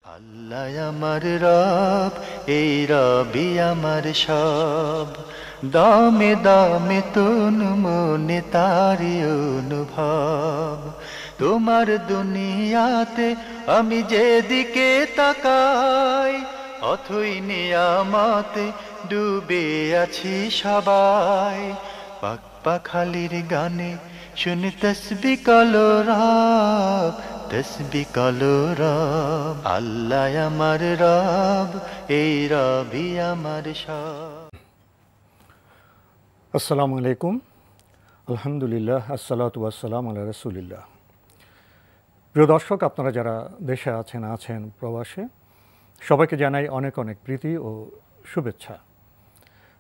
আল্লাহ আমার রব, এই রবি আমার সব, দামে দামে তন মনে তারি অনুভব। তোমার দুনিয়াতে আমি যেদিকে তাকাই, অথই নিয়ামতে ডুবে আছি সবাই। পাক পাখালির গানে শুনি তসবি কলো রব, তসবি কলো রব। আল্লাহ আমার রব, এই রবি আমার সব। আসসালামু আলাইকুম, আলহামদুলিল্লাহ, আসসালাতু ওয়াসসালাম আলা রাসূলিল্লাহ। প্রিয় দর্শক, আপনারা যারা দেশে আছেন প্রবাসে, সবাইকে জানাই অনেক অনেক প্রীতি ও শুভেচ্ছা।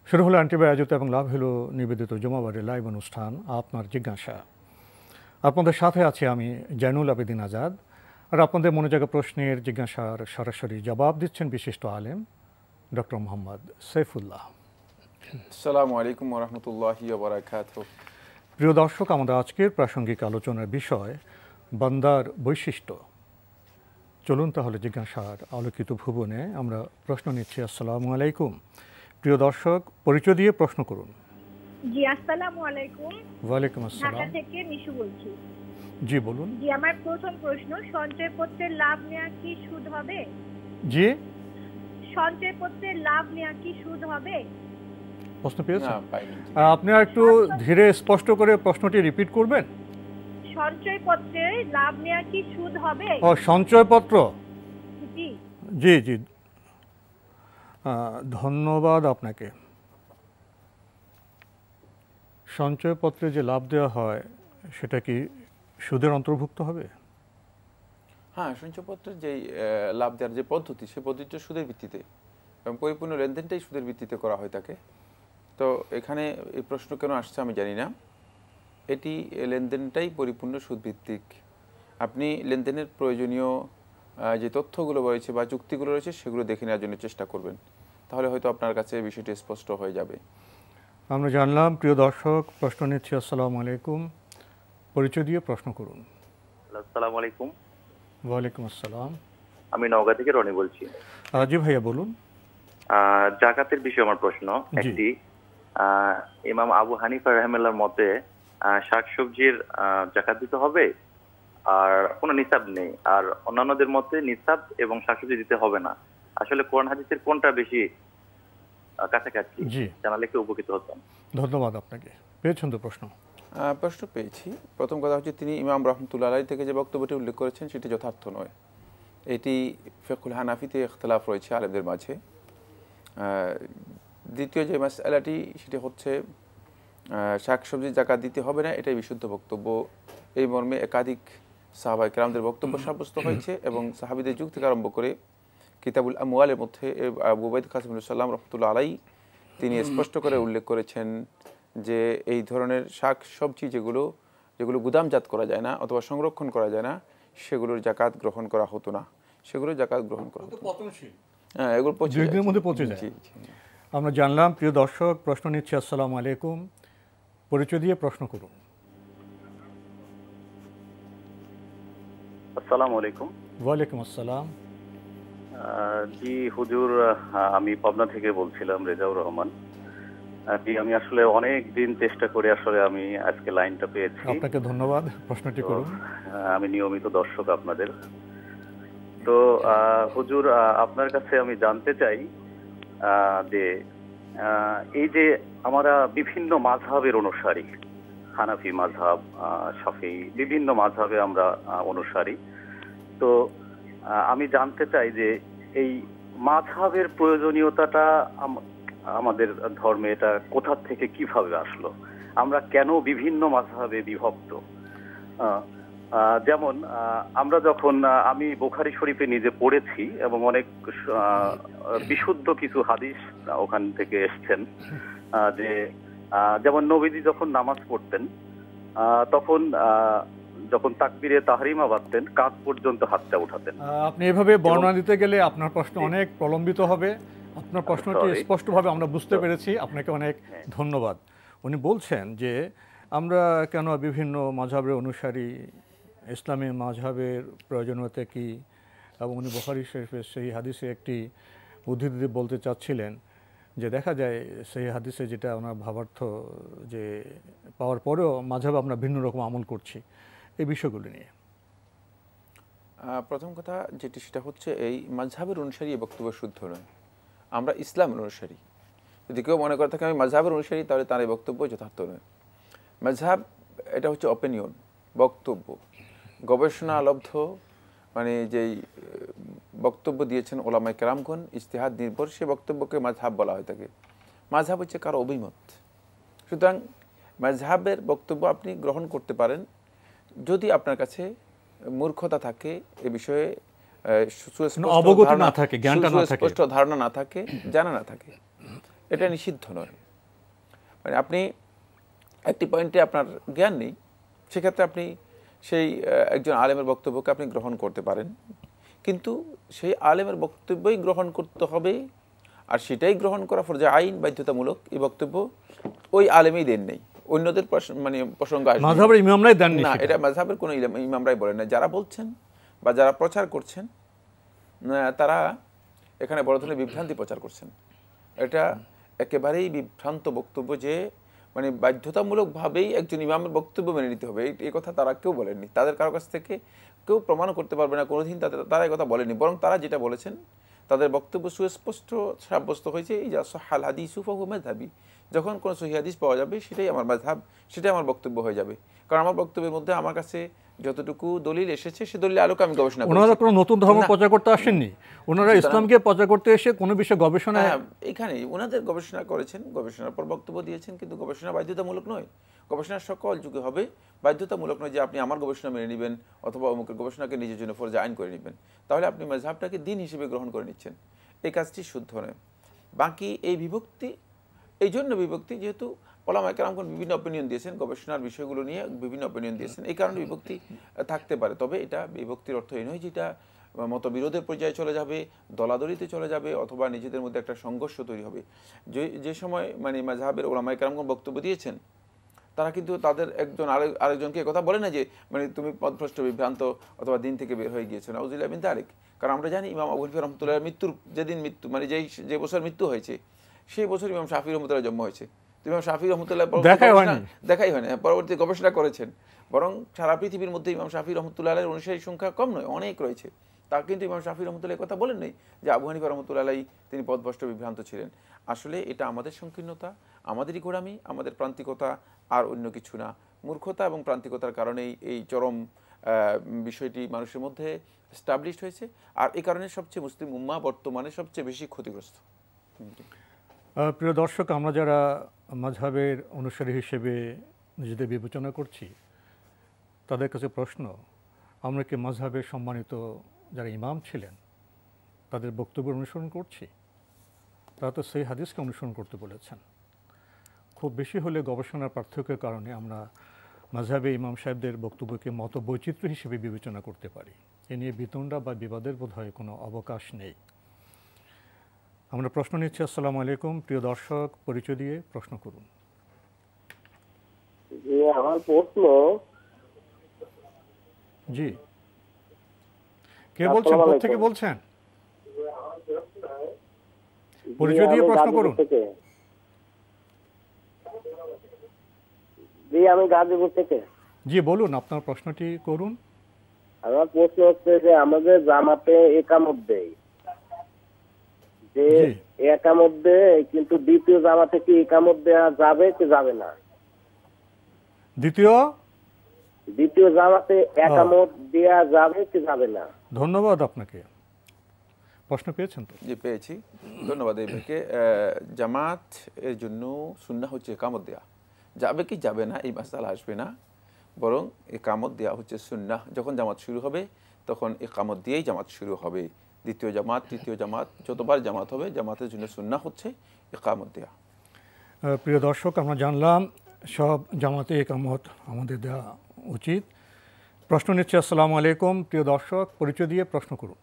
শুরু হলো আন্টিবাই আয়োজিত এবং লাভ হলো নিবেদিত জুমাবারের লাইভ অনুষ্ঠান আপনার জিজ্ঞাসা। আপনাদের সাথে আছি আমি জয়নুল আবেদিন আজাদ, আর আপনাদের মনে জাগা প্রশ্নের জিজ্ঞাসার সরাসরি জবাব দিচ্ছেন বিশিষ্ট আলেম ডক্টর মোহাম্মদ সৈফুল্লাহ। আসসালামু আলাইকুম ওয়া রাহমাতুল্লাহি ওয়া বারাকাতুহু। প্রিয় দর্শক, আমাদের আজকের প্রাসঙ্গিক আলোচনার বিষয় বান্দার বৈশিষ্ট্য। চলুন তাহলে জিজ্ঞাসার আলোকিত ভুবনে আমরা প্রশ্ন নিচ্ছি। আসসালামু আলাইকুম। প্রিয় দর্শক, পরিচয় দিয়ে প্রশ্ন করুন। জি, আসসালামু আলাইকুম। ওয়ালাইকুম ঢাকা আসসালাম। থেকে মিশু বলছি। জি বলুন। জি, আমার প্রথম প্রশ্ন, সঞ্চয়পত্রের লাভ নেওয়া কি সুদ হবে? জি, সঞ্চয়পত্রের লাভ নেওয়া কি সুদ হবে? প্রশ্ন পেয়েছেন? না, পাইনি। আপনি একটু ধীরে স্পষ্ট করে প্রশ্নটি রিপিট করবেন। সঞ্চয়পত্রের লাভ নেওয়া কি সুদ হবে? ও, সঞ্চয়পত্র। জি। জি জি, ধন্যবাদ আপনাকে। সঞ্চয়পত্রে যে লাভ দেওয়া হয় সেটা কি সুদের অন্তর্ভুক্ত হবে? হ্যাঁ, সঞ্চয়পত্রের যেই লাভ দেওয়ার যে পদ্ধতি, সেই পদ্ধতিটা সুদের ভিত্তিতে এবং পরিপূর্ণ লেনদেনটাই সুদের ভিত্তিতে করা হয় থাকে। তো এখানে এই প্রশ্ন কেন আসছে আমি জানি না। এটি লেনদেনটাই পরিপূর্ণ সুদভিত্তিক। আপনি লেনদেনের প্রয়োজনীয় যে তথ্যগুলো রয়েছে বা যুক্তিগুলো রয়েছে সেগুলো দেখে নেওয়ার জন্য চেষ্টা করবেন, তাহলে হয়তো আপনার কাছে বিষয়টি স্পষ্ট হয়ে যাবে। আমরা জানলাম। প্রিয় দর্শক, প্রশ্ন নিচ্ছি। আসসালামু আলাইকুম। পরিচয় দিয়ে প্রশ্ন করুন। আসসালামু আলাইকুম। ওয়ালাইকুম আসসালাম। আমি নওগাঁ থেকে রনি বলছি। জি ভাইয়া বলুন। জাকাতের বিষয়ে আমার প্রশ্ন একটি। ইমাম আবু হানিফা রাহিমাহুল্লাহর মতে শাকসবজির জাকাত দিতে হবে, আর কোনো নিসাব নেই, আর অন্যান্যদের মতে নিসাব এবং শাকসবজি দিতে হবে না। আসলে কোরআন হাদিসের কোনটা বেশি কাছাকাছি জানালে একটু উপকৃত হতাম। ধন্যবাদ আপনাকে। পেয়েছেন তো প্রশ্ন? প্রশ্ন পেয়েছি। প্রথম কথা হচ্ছে, তিনি ইমাম রহমতুল্লাহ আলাইহি থেকে যে বক্তব্যটি উল্লেখ করেছেন সেটি যথার্থ নয়। এটি ফিকহুল হানাফিতে ইখতিলাফ রয়েছে আলেমদের মাঝে। দ্বিতীয় যে মাসআলাটি, সেটি হচ্ছে শাকসবজি জাকাত দিতে হবে না, এটাই বিশুদ্ধ বক্তব্য। এই মর্মে একাধিক সাহাবায়ে কেরামদের বক্তব্য সাব্যস্ত হয়েছে এবং সাহাবীদের যুগ থেকে আরম্ভ করে কিতাবুল আমওয়ালের মধ্যে আবু উবাইদ কাসিম সাল্লাম রহমতুল্লাহ আলাইহি তিনি স্পষ্ট করে উল্লেখ করেছেন যে এই ধরনের শাক সবজি যেগুলো গুদামজাত করা যায় না অথবা সংরক্ষণ করা যায় না, সেগুলোর জাকাত গ্রহণ করা হতো না। সেগুলোর জাকাত গ্রহণ করা হতো। হ্যাঁ, এগুলো দুই মধ্যে পচে যায়। আমরা জানলাম। প্রিয় দর্শক, প্রশ্ন নিচ্ছি। আসসালামু আলাইকুম। পরিচয় দিয়ে প্রশ্ন করুন। আসসালামু আলাইকুম। ওয়ালাইকুম আসসালাম। জি হুজুর, আমি পাবনা থেকে বলছিলাম, রেজাউর রহমান। জি, আমি আসলে অনেক দিন চেষ্টা করে আসলে আমি আজকে লাইনটা পেয়েছি। আপনাকে ধন্যবাদ। প্রশ্নটি করুন। আমি নিয়মিত দর্শক আপনাদের। তো হুজুর, আপনার কাছে আমি জানতে চাই যে এই যে আমরা বিভিন্ন মাযহাবের অনুসারী, হানাফি মাযহাব, শাফিঈ, বিভিন্ন মাযহাবে আমরা অনুসারী। তো আমি জানতে চাই যে এই মাযহাবের প্রয়োজনীয়তাটা আমাদের ধর্মে এটা কোথা থেকে কিভাবে আসলো? আমরা কেন বিভিন্ন মাযহাবে বিভক্ত? যেমন আমরা যখন আমি বুখারী শরীফে নিজে পড়েছি এবং অনেক বিশুদ্ধ কিছু হাদিস ওখান থেকে এসছেন, যে যেমন নবীজি যখন নামাজ পড়তেন তখন যখন তাকবীরে তাহরিমা বাঁধতেন কাঁধ পর্যন্ত হাতটা উঠাতেন। আপনি এভাবে বর্ণনা দিতে গেলে আপনার প্রশ্ন অনেক প্রলম্বিত হবে। আপনার প্রশ্নটি স্পষ্টভাবে আমরা বুঝতে পেরেছি। আপনাকে অনেক ধন্যবাদ। উনি বলছেন যে আমরা কেন বিভিন্ন মাযহাবের অনুসারী, ইসলামী মাযহাবের প্রয়োজনীয়তা কি, এবং উনি বুখারী শরীফের সেই হাদিসে একটি উদ্ধৃতি বলতে চাচ্ছিলেন যে দেখা যায় সেই হাদিসে যেটা ওনার ভাবার্থ যে পাওয়ার পরেও মাযহাব আমরা ভিন্ন রকম আমল করছি, এই বিষয়গুলো নিয়ে। প্রথম কথা যেটি সেটা হচ্ছে এই মাযহাবের অনুসারী এই বক্তব্য শুদ্ধ নয়। আমরা ইসলামের অনুসারী। যদি কেউ মনে করে থাকে আমি মাযহাবের অনুসারী, তাহলে তার এই বক্তব্য যথার্থ নয়। মাযহাব এটা হচ্ছে অপিনিয়ন, বক্তব্য, গবেষণালব্ধ, মানে যেই বক্তব্য দিয়েছেন ওলামায়ে কেরামগণ ইজতিহাদ নির্ভর, সে বক্তব্যকে মাযহাব বলা হয়ে থাকে। মাযহাব হচ্ছে কারো অভিমত। সুতরাং মাযহাবের বক্তব্য আপনি গ্রহণ করতে পারেন যদি আপনার কাছে মূর্খতা থাকে, এ বিষয়ে অবগতি না থাকে, জ্ঞানটা না থাকে, সুস্পষ্ট ধারণা না থাকে, জানা না থাকে, এটা নিষিদ্ধ নয়। মানে আপনি একটি পয়েন্টে আপনার জ্ঞান নেই, সেক্ষেত্রে আপনি সেই একজন আলেমের বক্তব্যকে আপনি গ্রহণ করতে পারেন, কিন্তু সেই আলেমের বক্তব্যই গ্রহণ করতে হবে, আর সেটাই গ্রহণ করা ফরজে আইন, বাধ্যতামূলক। এই বক্তব্য ওই আলেমই দেন নেই, অন্যদের মানে প্রসঙ্গ আসবে মাযহাবের ইমামরাই দেন না, এটা মাযহাবের কোনো ইমামরাই বলেন না। যারা বলছেন বা যারা প্রচার করছেন তারা এখানে বড় ধরনের বিভ্রান্তি প্রচার করছেন। এটা একেবারেই বিভ্রান্ত বক্তব্য যে মানে বাধ্যতামূলকভাবেই একজন ইমামের বক্তব্য মেনে নিতে হবে, এই কথা তারা কেউ বলেননি। তাদের কারো কাছ থেকে কেউ প্রমাণ করতে পারবে না কোনোদিন তারা এই কথা বলেনি। বরং তারা যেটা বলেছেন, তাদের বক্তব্য সুস্পষ্ট সাব্যস্ত হয়েছে, এই যা সহাল হাদিসু ফাহুয়া মাযহাবি, যখন কোনো সহিহ হাদিস পাওয়া যাবে সেটাই আমার মাযহাব, সেটাই আমার বক্তব্য হয়ে যাবে। কারণ আমার বক্তব্যের মধ্যে আমার কাছে যতটুকু দলিল এসেছে সে দলিল আলোকে আমি গবেষণা করি। ওনারা কোনো নতুন ধর্ম প্রচার করতে আসেননি, ওনারা ইসলামকে প্রচার করতে এসে কোনো বিষয়ে গবেষণা, এখানে ওনাদের গবেষণা করেছেন, গবেষণার পর বক্তব্য দিয়েছেন, কিন্তু গবেষণা বাধ্যতামূলক নয়। গবেষণা সকল যুগে হবে, বাধ্যতামূলক নয় যে আপনি আমার গবেষণা মেনে নেবেন অথবা অমুকের গবেষণাকে নিজের জন্য ফরজে আইন করে নেবেন, তাহলে আপনি মাযহাবটাকে দ্বীন হিসেবে গ্রহণ করে নিচ্ছেন। এই কাজটি শুদ্ধ নয়। বাকি এই বিভক্তি, এই জন্য বিভক্তি যেহেতু ওলামায়ে কেরামগণ বিভিন্ন অপিনিয়ন দিয়েছেন, গবেষণার বিষয়গুলো নিয়ে বিভিন্ন অপিনিয়ন দিয়েছেন, এই কারণে বিভক্তি থাকতে পারে। তবে এটা বিভক্তির অর্থ এই নয় যেটা মতবিরোধের পর্যায়ে চলে যাবে, দলাদলিতে চলে যাবে, অথবা নিজেদের মধ্যে একটা সংঘর্ষ তৈরি হবে। যে সময় মানে মাযহাবের ওলামায়ে কেরামগণ বক্তব্য দিয়েছেন, তারা কিন্তু তাদের একজন আরেকজনকে কথা বলে না যে মানে তুমি পথভ্রষ্ট, বিভ্রান্ত অথবা দিন থেকে বের হয়ে গিয়েছো, নাউযুবিল্লাহ মিন যালিক। কারণ আমরা জানি ইমাম আবু হানিফা রাহমাতুল্লাহর মৃত্যুর যেদিন মৃত্যু, মানে যে বছর মৃত্যু হয়েছে সেই বছর ইমাম শাফিঈ রাহমাতুল্লাহ জন্ম হয়েছে। ইমাম শাফিঈ রাহমাতুল্লাহ দেখাই হয়নি, পরবর্তী গবেষণা করেছেন। বরং সারা পৃথিবীর মধ্যে ইমাম শাফিঈ রাহমাতুল্লাহর অনুসারী সংখ্যা কম নয়, অনেক রয়েছে। তা কিন্তু ইমাম শাফিঈ রাহমাতুল্লাহ কথা বলেন নাই যে আবু হানিফা রাহমাতুল্লাহ তিনি পথভ্রষ্ট, বিভ্রান্ত ছিলেন। আসলে এটা আমাদের সংকীর্ণতা, আমাদেরই গোড়ামি, আমাদের প্রান্তিকতা, আর অন্য কিছু না। মূর্খতা এবং প্রান্তিকতার কারণেই এই চরম বিষয়টি মানুষের মধ্যে এস্টাবলিশড হয়েছে, আর এই কারণে সবচেয়ে মুসলিম উম্মাহ বর্তমানে সবচেয়ে বেশি ক্ষতিগ্রস্ত। প্রিয় দর্শক, আমরা যারা মাযহাবের অনুসারী হিসেবে নিজেদের বিবেচনা করছি, তাদের কাছে প্রশ্ন, আমরা কি মাযহাবের সম্মানিত যারা ইমাম ছিলেন তাদের বক্তব্য অনুসরণ করছি? তারা তো সেই হাদিসকে অনুসরণ করতে বলেছেন। খুব বেশি হলে গবেষণার পার্থক্যের কারণে আমরা মাযহাবে ইমাম সাহেবদের বক্তব্যকে মত বৈচিত্র্য হিসেবে বিবেচনা করতে পারি। এ নিয়ে বিতণ্ডা বা বিবাদের বোধহয় কোনো অবকাশ নেই। আমরা প্রশ্ন নিচ্ছি। আসসালামু আলাইকুম, প্রিয় দর্শক, পরিচয় দিয়ে প্রশ্ন করুন। জি, আমার প্রশ্ন। জি, কে বলছেন, কোথা থেকে বলছেন? পরিচয় দিয়ে প্রশ্ন করুন। জি, আমি গাজীপুর থেকে। জি, বলুন, আপনার প্রশ্নটি করুন। আমার প্রশ্ন হচ্ছে যে আমাদের জামাতে একামত দেয়, যে একামত দেয়, কিন্তু দ্বিতীয় জামাতে কি একামত দেওয়া যাবে কি যাবে না? দ্বিতীয় জামাতে একামত দেওয়া যাবে কি যাবে না? ধন্যবাদ আপনাকে। প্রশ্ন পেয়েছেন তো? জি, পেয়েছি, ধন্যবাদ। এই ভাইকে। জামাত এর জন্য সুন্নাহ হচ্ছে একামত দেয়া, যাবে কি যাবে না এই মাসালা আসবে না, বরং একামত দেয়া হচ্ছে সুন্নাহ। যখন জামাত শুরু হবে তখন একামত দিয়েই জামাত শুরু হবে। দ্বিতীয় জামাত, তৃতীয় জামাত, যতবার জামাত হবে জামাতের জন্য সুন্নাহ হচ্ছে একামত দেয়া। প্রিয় দর্শক, আমরা জানলাম সব জামাতে একামত আমাদের দেওয়া উচিত। প্রশ্ন নিচ্ছে। আসসালামু আলাইকুম, প্রিয় দর্শক, পরিচয় দিয়ে প্রশ্ন করুন।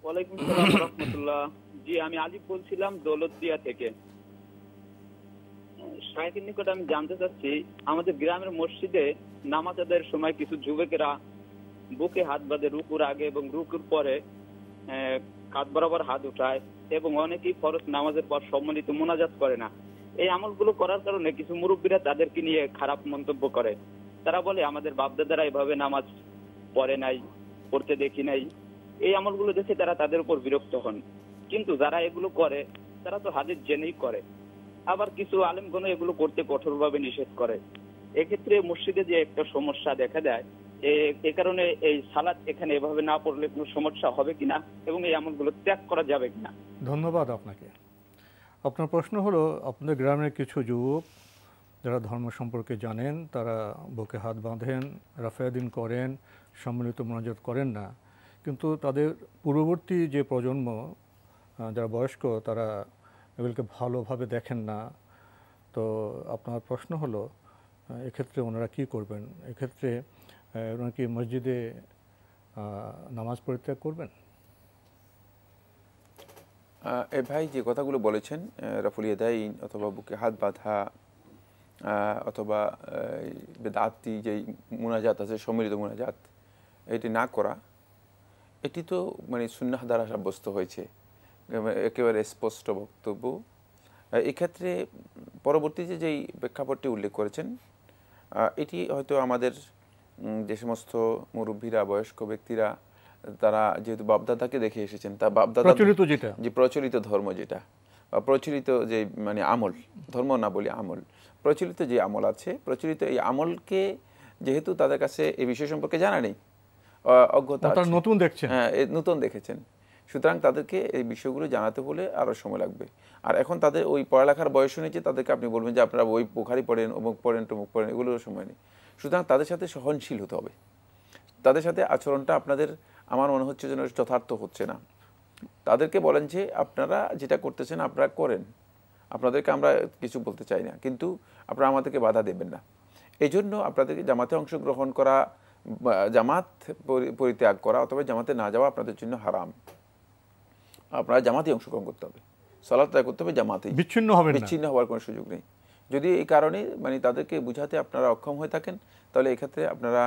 ওয়ালাইকুম আসসালাম ওয়া রাহমাতুল্লাহ। জি, আমি আজিব বলছিলাম দৌলতদিয়া থেকে। শাইখের নিকট আমি জানতে চাচ্ছি, আমাদের গ্রামের মসজিদে নামাজ আদায়ের সময় কিছু যুবকেরা বুকে হাত বাঁধে রুকুর আগে এবং রুকুর পরে কাঁধ বরাবর হাত উঠায় এবং অনেকেই ফরজ নামাজের পর সম্মানিত মোনাজাত করে না। এই আমলগুলো করার কারণে কিছু মুরব্বীরা তাদেরকে নিয়ে খারাপ মন্তব্য করে। তারা বলে আমাদের বাপদাদারা এভাবে নামাজ পড়ে নাই, পড়তে দেখি নাই। এই আমলগুলো দেখে তারা তাদের উপর বিরক্ত হন। কিন্তু যারা এগুলো করে তারা তো হাদিস জেনেই করে। আবার কিছু আলেমগণ এগুলো করতে কঠোরভাবে নিষেধ করে। এক্ষেত্রে মসজিদে যে একটা সমস্যা দেখা দেয়, এ কারণে এই সালাত এখানে এভাবে না পড়লে কোনো সমস্যা হবে কিনা এবং এই আমলগুলো ত্যাগ করা যাবে কিনা? ধন্যবাদ আপনাকে। আপনার প্রশ্ন হলো, আপনাদের গ্রামের কিছু যুবক যারা ধর্ম সম্পর্কে জানেন তারা বুকে হাত বাঁধেন, রাফায়াদিন করেন, সম্মিলিত মোনাজাত করেন না, কিন্তু তাদের পূর্ববর্তী যে প্রজন্ম যারা বয়স্ক তারা এগুলোকে ভালোভাবে দেখেন না। তো আপনার প্রশ্ন হলো এক্ষেত্রে ওনারা কী করবেন? এক্ষেত্রে ওনারা কি মসজিদে নামাজ পরিত্যাগ করবেন? এ ভাই যে কথাগুলো বলেছেন, রাফুল ইয়াদাইন অথবা বুকে হাত বাঁধা অথবা বেদাতি যেই মুনাজাত আছে, সম্মিলিত মুনাজাত, এটি না করা, এটি তো মানে সুন্নাহ দ্বারা সাব্যস্ত হয়েছে, একেবারে স্পষ্ট বক্তব্য। এক্ষেত্রে পরবর্তীতে যেই প্রেক্ষাপটটি উল্লেখ করেছেন, এটি হয়তো আমাদের যে সমস্ত মুরব্বীরা, বয়স্ক ব্যক্তিরা, তারা যেহেতু বাপদাদাকে দেখে এসেছেন, তা বাপদাদা যে প্রচলিত ধর্ম যেটা বা প্রচলিত যে মানে আমল, ধর্ম না বলি আমল, প্রচলিত যে আমল আছে, প্রচলিত এই আমলকে যেহেতু তাদের কাছে এই বিষয় সম্পর্কে জানা নেই, অজ্ঞতা, নতুন দেখছেন, হ্যাঁ নতুন দেখেছেন, সুতরাং তাদেরকে এই বিষয়গুলো জানাতে বলে আরও সময় লাগবে। আর এখন তাদের ওই পড়ালেখার বয়স হয়েছে, তাদেরকে আপনি বলবেন যে আপনারা ওই বুখারী পড়েন, অমুক পড়েন, টমুক পড়েন, এগুলোর সময় নেই। সুতরাং তাদের সাথে সহনশীল হতে হবে। তাদের সাথে আচরণটা আপনাদের আমার মনে হচ্ছে যেন যথার্থ হচ্ছে না। তাদেরকে বলেন যে আপনারা যেটা করতেছেন আপনারা করেন, আপনাদেরকে আমরা কিছু বলতে চাই না, কিন্তু আপনারা আমাদেরকে বাধা দেবেন না। এই জন্য আপনাদেরকে জামাতে অংশগ্রহণ করা, জামাত পরিত্যাগ করা অথবা জামাতে না যাওয়া আপনাদের জন্য হারাম। আপনারা জামাতে অংশগ্রহণ করতে হবে, সালাত আদায় করতে হবে জামাতে, বিচ্ছিন্ন হওয়ার কোনো সুযোগ নেই। যদি এই কারণে মানে তাদেরকে বুঝাতে আপনারা অক্ষম হয়ে থাকেন, তাহলে এক্ষেত্রে আপনারা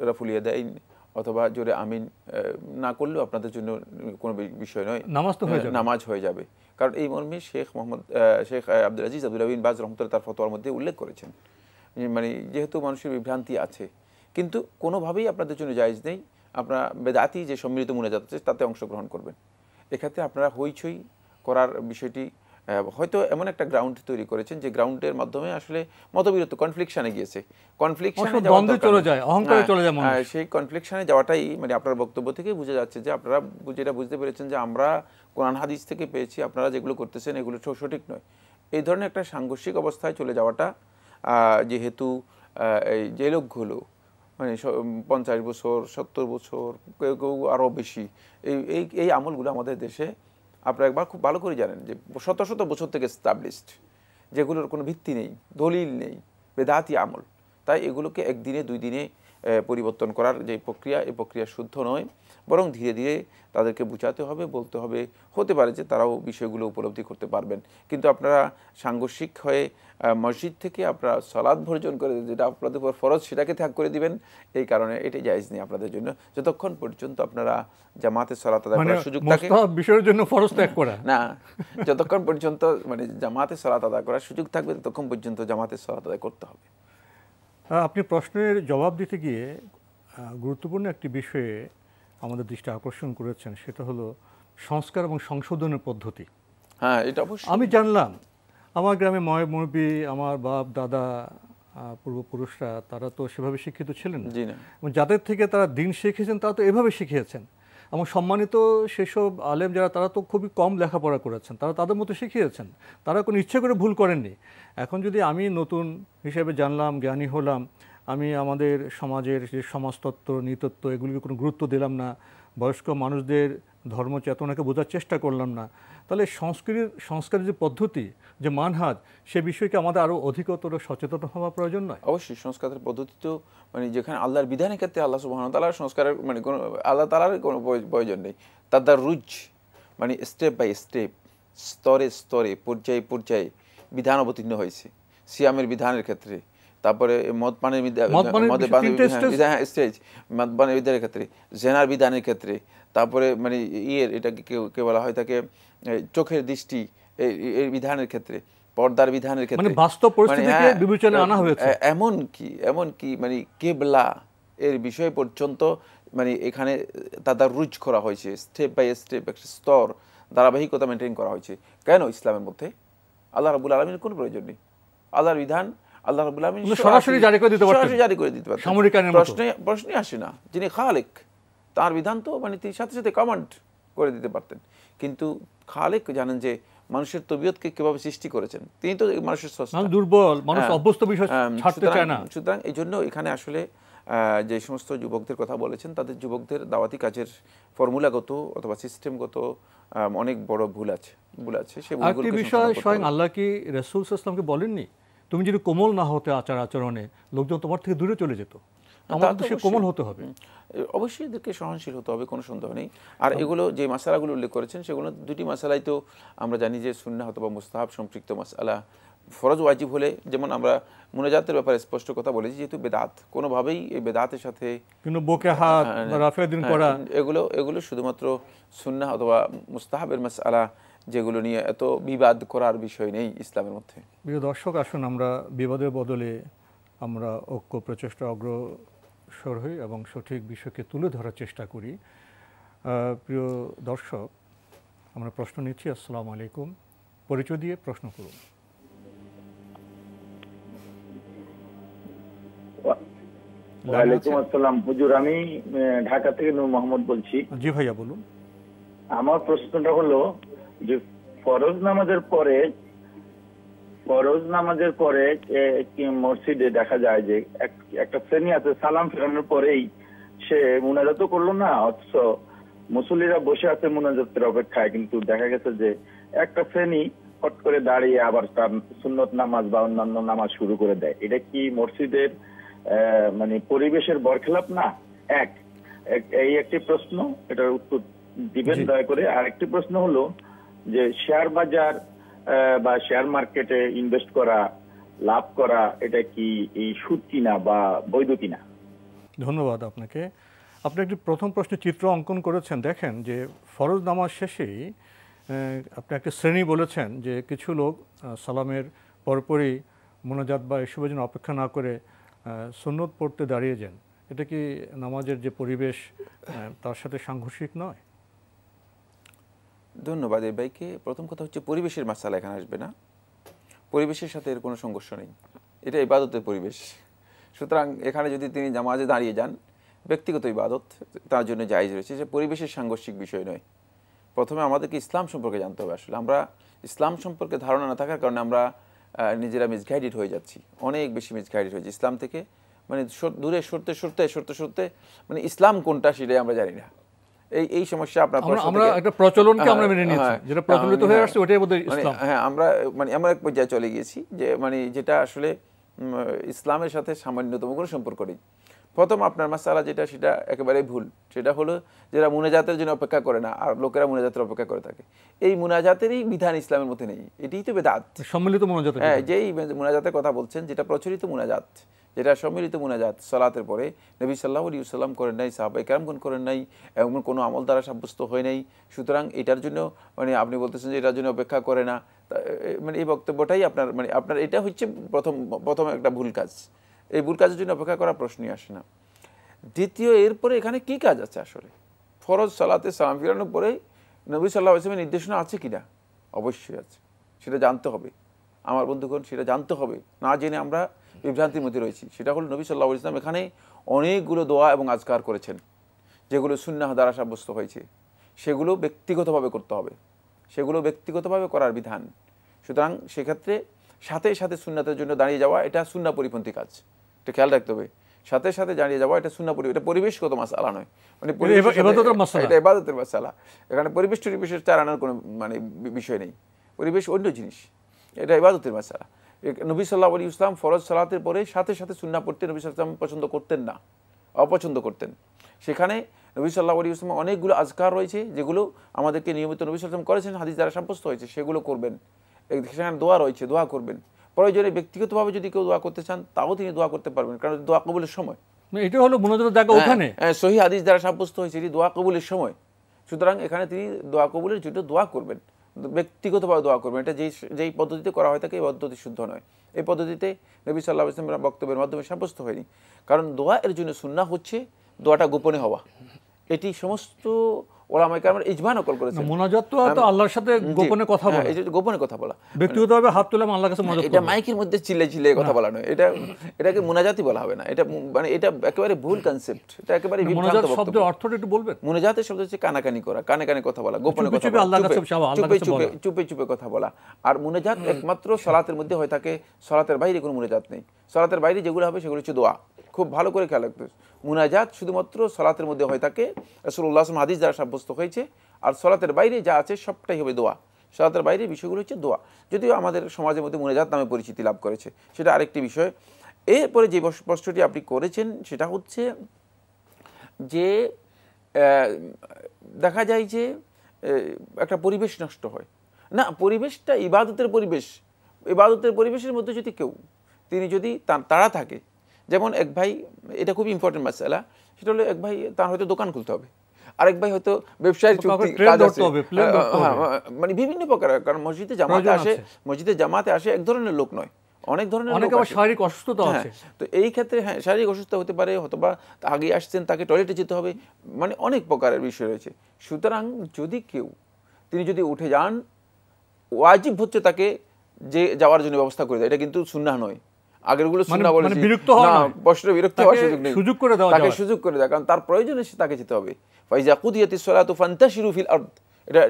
রাফুল ইয়াদাইন অথবা জোরে আমিন না করলেও আপনাদের জন্য কোনো বিষয় নয়, নামাজ হয়ে যাবে। কারণ এই মর্মে শেখ আব্দুল আজিজ আব্দুল্লাহ বিন বাজ রহমতুল্লাহ তার ফতোয়ার মধ্যে উল্লেখ করেছেন, মানে যেহেতু মানুষের বিভ্রান্তি আছে, কিন্তু কোনোভাবেই আপনাদের জন্য জায়েজ নেই আপনারা বেদাতি যে সম্মিলিত মুনাজাত আছে তাতে অংশগ্রহণ করবেন। এক্ষেত্রে আপনারা হইচই করার বিষয়টি হয়তো এমন একটা গ্রাউন্ড তৈরি করেছেন যে গ্রাউন্ডের মাধ্যমে আসলে মতবিরোধ কনফ্লিকশনে গিয়েছে, সেই কনফ্লিকশনে যাওয়াটাই মানে আপনার বক্তব্য থেকে বোঝা যাচ্ছে যে আপনারা যেটা বুঝতে পেরেছেন যে আমরা কোরআন হাদিস থেকে পেয়েছি, আপনারা যেগুলো করতেছেন এগুলো সঠিক নয়। এই ধরনের একটা সাংঘর্ষিক অবস্থায় চলে যাওয়াটা, যেহেতু এই যে লোকগুলো মানে 50 বছর 70 বছর কেউ কেউ আরও বেশি, এই আমলগুলো আমাদের দেশে আপনারা একবার খুব ভালো করে জানেন যে শত শত বছর থেকে এস্টাবলিশড, যেগুলোর কোনো ভিত্তি নেই, দলিল নেই, বেদাতি আমল। তাই এগুলোকে একদিনে দুই দিনে পরিবর্তন করার যে প্রক্রিয়া, এই প্রক্রিয়া শুদ্ধ নয়, বরং ধীরে ধীরে তাদেরকে বুঝাতে হবে, বলতে হবে। হতে পারে যে তারাও বিষয়গুলো উপলব্ধি করতে পারবেন, কিন্তু আপনারা সাংঘর্ষিক হয়ে মসজিদ থেকে আপনারা সালাত বর্জন করে যেটা আপনাদের উপর ফরজ সেটাকে ত্যাগ করে দিবেন, এই কারণে এটি জায়েজ নেই আপনাদের জন্য। যতক্ষণ পর্যন্ত আপনারা জামাতে সালাত আদায় করার সুযোগ থাকে, বিষয়ের জন্য ফরজ ত্যাগ করা না, যতক্ষণ পর্যন্ত মানে জামাতে সালাত আদায় করার সুযোগ থাকবে ততক্ষণ পর্যন্ত জামাতে সালাত আদায় করতে হবে। আপনি প্রশ্নের জবাব দিতে গিয়ে গুরুত্বপূর্ণ একটি বিষয়ে আমাদের দৃষ্টি আকর্ষণ করেছেন, সেটা হলো সংস্কার এবং সংশোধনের পদ্ধতি। হ্যাঁ, এটা অবশ্যই আমি জানলাম আমার গ্রামে মুরব্বি, আমার বাপ দাদা পূর্বপুরুষরা তারা তো সেভাবে শিক্ষিত ছিলেন না, এবং যাদের থেকে তারা দিন শিখেছেন তারা তো এভাবে শিখিয়েছেন, এবং সম্মানিত সেসব আলেম যারা তারা তো খুবই কম লেখাপড়া করেছেন, তারা তাদের মতো শিখিয়েছেন, তারা কোনো ইচ্ছে করে ভুল করেননি। এখন যদি আমি নতুন হিসেবে জানলাম, জ্ঞানী হলাম, আমি আমাদের সমাজের যে সমাজতত্ত্ব নীতত্ব এগুলিকে কোনো গুরুত্ব দিলাম না, বয়স্ক মানুষদের ধর্ম চেতনাকে বোঝার চেষ্টা করলাম না, তাহলে সংস্কারের যে পদ্ধতি, যে মানহাজ, সে বিষয়কে আমাদের আরও অধিকতর সচেতন হওয়া প্রয়োজন নয়? অবশ্যই সংস্কারের পদ্ধতি তো মানে যেখানে আল্লাহর বিধানের ক্ষেত্রে আল্লাহ সুবহানাহু ওয়া তাআলার সংস্কারের মানে কোনো আল্লাহ তাআলার কোনো প্রয়োজন নেই। তাদাররুজ মানে স্টেপ বাই স্টেপ, স্তরে স্তরে, পর্যায়ে পর্যায়ে বিধান অবতীর্ণ হয়েছে। সিয়ামের বিধানের ক্ষেত্রে, তারপরে মদ পানের স্টেজ, মদপানের বিধানের ক্ষেত্রে, জেনার বিধানের ক্ষেত্রে, তারপরে মানে এটাকে কেউ বলা হয় তাকে চোখের দৃষ্টি এই বিধানের ক্ষেত্রে, পর্দার বিধানের ক্ষেত্রে, মানে বাস্তব পরিস্থিতিকে বিবেচনায় আনা হয়েছে। এমন কি মানে কিবলা এর বিষয় পর্যন্ত মানে এখানে তাদাররুজ করা হয়েছে, স্টেপ বাই স্টেপ একটা স্তর ধারাবাহিকতা মেনটেন করা হয়েছে। কেন ইসলামের মধ্যে আল্লাহ রাব্বুল আলামিনের কোনো প্রয়োজন নেই। আল্লাহর বিধান আল্লাহ রাব্বুল আলামিন সরাসরি জারি করে দিতে পারতেন, সরাসরি জারি করে দিতে পারতেন, সামরিক আইনের মতো। প্রশ্নই আসে না। যিনি খালেক, তার বিধান তো মানে তিনি সাথে সাথে কমান্ড করে দিতে পারতেন। কিন্তু খালেক জানেন যে মানুষের তবিয়তকে কিভাবে সৃষ্টি করেছেন, তিনি তো মানুষের স্রষ্টা। দুর্বল মানুষ অভ্যস্ত বিষয় ছাড়তে চায় না। সুতরাং এই জন্য এখানে আসলে যে সমস্ত যুবকদের কথা বলেছেন, তাদের যুবকদের দাওয়াতি কাজের ফর্মুলাগত অথবা সিস্টেমগত অনেক বড় ভুল আছে। আরেকটি বিষয়, স্বয়ং আল্লাহ কি রাসূল সাল্লাল্লাহু আলাইহি ওয়াসাল্লামকে বলেননি, তুমি যদি কোমল না হতে আচার আচরণে লোকজন তোমার থেকে দূরে চলে যেত? আমাদের দেশে কোমল হতে হবে, অবশ্যই এদেরকে সহনশীল হতে হবে, কোনো সন্দেহ নেই। আর এগুলো যে মাসালাগুলো উল্লেখ করেছেন সেগুলো দুটি মাসালাই তো আমরা জানি যে সুন্নাহ অথবা মুস্তাহাব সম্পৃক্ত মাসালা। ফরজ ওয়াজিব হলে যেমন আমরা মুনাজাতের ব্যাপারে স্পষ্ট কথা বলেছি, যেহেতু বেদাত, কোনোভাবেই এই বেদাতের সাথে কিন্তু বুকে হাত বা রাফিয়া দিন করা এগুলো শুধুমাত্র সুন্নাহ অথবা মুস্তাহাবের মাসালা, যেগুলো নিয়ে এত বিবাদ করার বিষয় নেই ইসলামের মধ্যে। প্রিয় দর্শক, আসুন আমরা বিবাদের বদলে আমরা ঐক্য প্রচেষ্টা অগ্রসর হই এবং সঠিক বিষয়কে তুলে ধরার চেষ্টা করি। প্রিয় দর্শক, আমরা প্রশ্ন নিচ্ছি। আসসালামু আলাইকুম, পরিচয় দিয়ে প্রশ্ন করুন। ওয়ালাইকুম আসসালাম হুজুর, আমি ঢাকা থেকে নূর মোহাম্মদ বলছি। জি ভাইয়া বলুন। আমার প্রশ্নটা হলো যে ফরজ নামাজের পরে মসজিদে দেখা যায় যে একটা শ্রেণী আছে সালাম ফেরানোর পরেই সে মুনাজাত করলো না, অথচ মুসল্লিরা বসে আছে মুনাজাতের অপেক্ষায়, কিন্তু দেখা গেছে যে একটা শ্রেণী হট করে দাঁড়িয়ে আবার তার সুন্নত নামাজ বা অন্যান্য নামাজ শুরু করে দেয়। এটা কি মসজিদের মানে পরিবেশের বরখেলাপ না? এই একটি প্রশ্ন, এটার উত্তর দিবেন দয়া করে। আর একটি প্রশ্ন হলো যে শেয়ার বাজার বা শেয়ার মার্কেটে ইনভেস্ট করা, লাভ করা, এটা কি এই সুদ কিনা বা বৈধ কিনা? ধন্যবাদ আপনাকে। আপনি একটি প্রথম প্রশ্নে চিত্র অঙ্কন করেছেন। দেখেন যে ফরজ নামাজ শেষেই আপনি একটা শ্রেণী বলেছেন যে কিছু লোক সালামের পরপরই মোনাজাত বা এসবের জন্য অপেক্ষা না করে সুন্নত পড়তে দাঁড়িয়ে যান। এটা কি নামাজের যে পরিবেশ তার সাথে সাংঘর্ষিক নয়? ধন্যবাদ এই ভাইকে। প্রথম কথা হচ্ছে পরিবেশের মাসালা এখানে আসবে না, পরিবেশের সাথে এর কোনো সংঘর্ষ নেই, এটা ইবাদতের পরিবেশ। সুতরাং এখানে যদি তিনি নামাজে দাঁড়িয়ে যান, ব্যক্তিগত ইবাদত, তার জন্য জায়েজ রয়েছে, যে পরিবেশের সাংঘর্ষিক বিষয় নয়। প্রথমে আমাদেরকে ইসলাম সম্পর্কে জানতে হবে। আসলে আমরা ইসলাম সম্পর্কে ধারণা না থাকার কারণে আমরা নিজেরা মিসগাইডেড হয়ে যাচ্ছি, অনেক বেশি মিসগাইডেড হয়েছি ইসলাম থেকে, মানে দূরে সরতে মানে ইসলাম কোনটা সেটাই আমরা জানি না। এই সমস্যা আপনার আমরা একটা প্রচলনকে আমরা মেনে নিয়েছি, যেটা প্রচলিত হয়ে আসছে ওটাই বোধহয় ইসলাম। হ্যাঁ, আমরা মানে এমন এক পর্যায়ে চলে গিয়েছি যে মানে যেটা আসলে ইসলামের সাথে সামান্যতম কোনো সম্পর্ক নেই। প্রথম আপনার মাসালা যেটা, সেটা একেবারেই ভুল। সেটা হলো যারা মুনাজাতের জন্য অপেক্ষা করে না আর লোকেরা মুনাজাতের অপেক্ষা করে থাকে, এই মুনাজাতেরই বিধান ইসলামের মধ্যে নেই। এটাই তো বেদাত, সম্মিলিত মুনাজাত। হ্যাঁ, যেই মুনাজাতের কথা বলছেন, যেটা প্রচলিত মুনাজাত, যেটা সম্মিলিত মুনাজাত সালাতের পরে নবী সাল্লাল্লাহু আলাইহি ওয়াসাল্লাম করেন নাই, সাহাবায়ে কেরামগণ করেন নাই, এমন কোনো আমল দ্বারা সাব্যস্ত হয় নাই। সুতরাং এটার জন্য মানে আপনি বলতেছেন যে এটার জন্য অপেক্ষা করে না, মানে এই বক্তব্যটাই আপনার এটা হচ্ছে প্রথম একটা ভুল কাজ। এই ভুল কাজের জন্য অপেক্ষা করার প্রশ্নই আসে না। দ্বিতীয়, এরপরে এখানে কি কাজ আছে? আসলে ফরজ সালাতে সালাম ফিরানোর পরে নবী সাল্লাল্লাহু আলাইহি ওয়াসাল্লামের নির্দেশনা আছে কিনা? অবশ্যই আছে, সেটা জানতে হবে আমার বন্ধুগণ, সেটা জানতে হবে। না জেনে আমরা বিভ্রান্তির মধ্যে রয়েছি। সেটা হলো নবী সাল্লাল্লাহু আলাইহি ওয়াসাল্লাম এখানে অনেকগুলো দোয়া এবং আজকার করেছেন, যেগুলো সুন্নাহ দ্বারা সাব্যস্ত হয়েছে, সেগুলো ব্যক্তিগতভাবে করতে হবে, সেগুলো ব্যক্তিগতভাবে করার বিধান। সুতরাং সেক্ষেত্রে সাথে সাথে সুন্নাতের জন্য দাঁড়িয়ে যাওয়া, এটা সুন্নাহ পরিপন্থী কাজ, এটা খেয়াল রাখতে হবে। সাথে সাথে দাঁড়িয়ে যাওয়া এটা সুন্নাহ এটা পরিবেশগত মাসালা নয়, মানে এটা ইবাদতের মাসালা। এখানে পরিবেশের চালানোর কোনো মানে বিষয় নেই, পরিবেশ অন্য জিনিস, এটা ইবাদতের মাসালা। নবী সাল্লাল্লাহু আলাইহি ওয়াসাল্লাম ফরজ সালাতের পরে সাথে সাথে সুন্নাহ পড়তে নবী সাল্লাল্লাহু আলাইহি ওয়াসাল্লাম পছন্দ করতেন না, অপছন্দ করতেন। সেখানে নবী সাল্লাল্লাহু আলাইহি ওয়াসাল্লাম অনেকগুলো আজকার রয়েছে, যেগুলো আমাদেরকে নিয়মিত নবী সাল্লাল্লাহু আলাইহি ওয়াসাল্লাম করেছেন, হাদিস দ্বারা সাব্যস্ত হয়েছে, সেগুলো করবেন। সেখানে দোয়া রয়েছে, দোয়া করবেন। প্রয়োজনে ব্যক্তিগতভাবে যদি কেউ দোয়া করতে চান, তাও তিনি দোয়া করতে পারবেন, কারণ দোয়া কবুলের সময়। এটা হলো মুনাজাতের জায়গা, ওখানে সহিহ হাদিস দ্বারা সাব্যস্ত হয়েছে এটি দোয়া কবুলের সময়। সুতরাং এখানে তিনি দোয়া কবুলের জন্য দোয়া করবেন, ব্যক্তিগতভাবে দোয়া করবেন। এটা যেই পদ্ধতিতে করা হয় থাকে এই পদ্ধতি শুদ্ধ নয়। এই পদ্ধতিতে নবী সাল্লাল্লাহু আলাইহি ওয়াসাল্লামের বক্তব্যের মাধ্যমে সাব্যস্ত হয়নি। কারণ দোয়া এর জন্য সুন্নাহ হচ্ছে দোয়াটা গোপনে হওয়া। এটি সমস্ত ওলামায়ে কেরাম ইজমা নকল করেছেন। মুনাজাত তো আল্লাহর সাথে গোপনে কথা বলা, এটা গোপনে কথা বলা, ব্যক্তিগতভাবে হাত তুলে আল্লাহর কাছে মুনাজাত করা। এটা মাইকের মধ্যে চিল্লে চিল্লে কথা বলা নয়, এটাকে মুনাজাতই বলা হবে না। এটা মানে এটা একেবারে ভুল কনসেপ্ট, এটা একেবারে বিভ্রান্ত বক্তব্য। শব্দের অর্থটা একটু বলবেন? মুনাজাতের শব্দ হচ্ছে কানাকানি করা, কানে কানে কথা বলা, গোপনে কথা চুপে আল্লাহর কাছে চুপে চুপে কথা বলা। আর মুনাজাত একমাত্র সালাতের মধ্যে হয়ে থাকে, সালাতের বাইরে কোনো মুনাজাত নেই। সালাতের বাইরে যেগুলো হবে সেগুলো হচ্ছে দোয়া। খুব ভালো করে খেয়াল রাখতে, মুনাজাত শুধুমাত্র সালাতের মধ্যে হয়ে থাকে, রাসূলুল্লাহ সাল্লাল্লাহু আলাইহি ওয়াসাল্লাম হাদিস দ্বারা সাব্যস্ত হয়েছে। আর সালাতের বাইরে যা আছে সবটাই হবে দোয়া। সালাতের বাইরে বিষয়গুলো হচ্ছে দোয়া, যদিও আমাদের সমাজের মধ্যে মুনাজাত নামে পরিচিতি লাভ করেছে, সেটা আরেকটি বিষয়। এরপরে যে প্রশ্নটি আপনি করেছেন সেটা হচ্ছে যে দেখা যায় যে একটা পরিবেশ নষ্ট হয় না। পরিবেশটা ইবাদতের পরিবেশ, ইবাদতের পরিবেশের মধ্যে যদি কেউ তিনি যদি তাড়া থাকে, যেমন এক ভাই, এটা খুব ইম্পর্টেন্ট মাসআলা, সেটা হলো এক ভাই তার হয়তো দোকান খুলতে হবে, আরেক ভাই হয়তো ব্যবসায়িক চুক্তি কাজ আছে, মানে বিভিন্ন প্রকার। কারণ মসজিদে জামাতে আসে এক ধরনের লোক নয়, অনেক ধরনের শারীরিক অসুস্থতা আছে। তো এই ক্ষেত্রে শারীরিক অসুস্থতা হতে পারে, অথবা আগে আসছেন তাকে টয়লেটে যেতে হবে, মানে অনেক প্রকারের বিষয় রয়েছে। সুতরাং যদি কেউ তিনি যদি উঠে যান, ওয়াজিব হচ্ছে তাকে যে যাওয়ার জন্য ব্যবস্থা করে দেয়। এটা কিন্তু সুন্নাহ নয়, আগেরগুলো সুন্নাহ বলেছি, প্রশ্ন বিরক্ত হওয়ার সুযোগ নেই, তাকে সুযোগ করে দেয়, কারণ তার প্রয়োজনে তাকে যেতে হবে। ফাইজা কুদিয়াতিস সালাতু ফান্তাশিরু ফিল আরদ,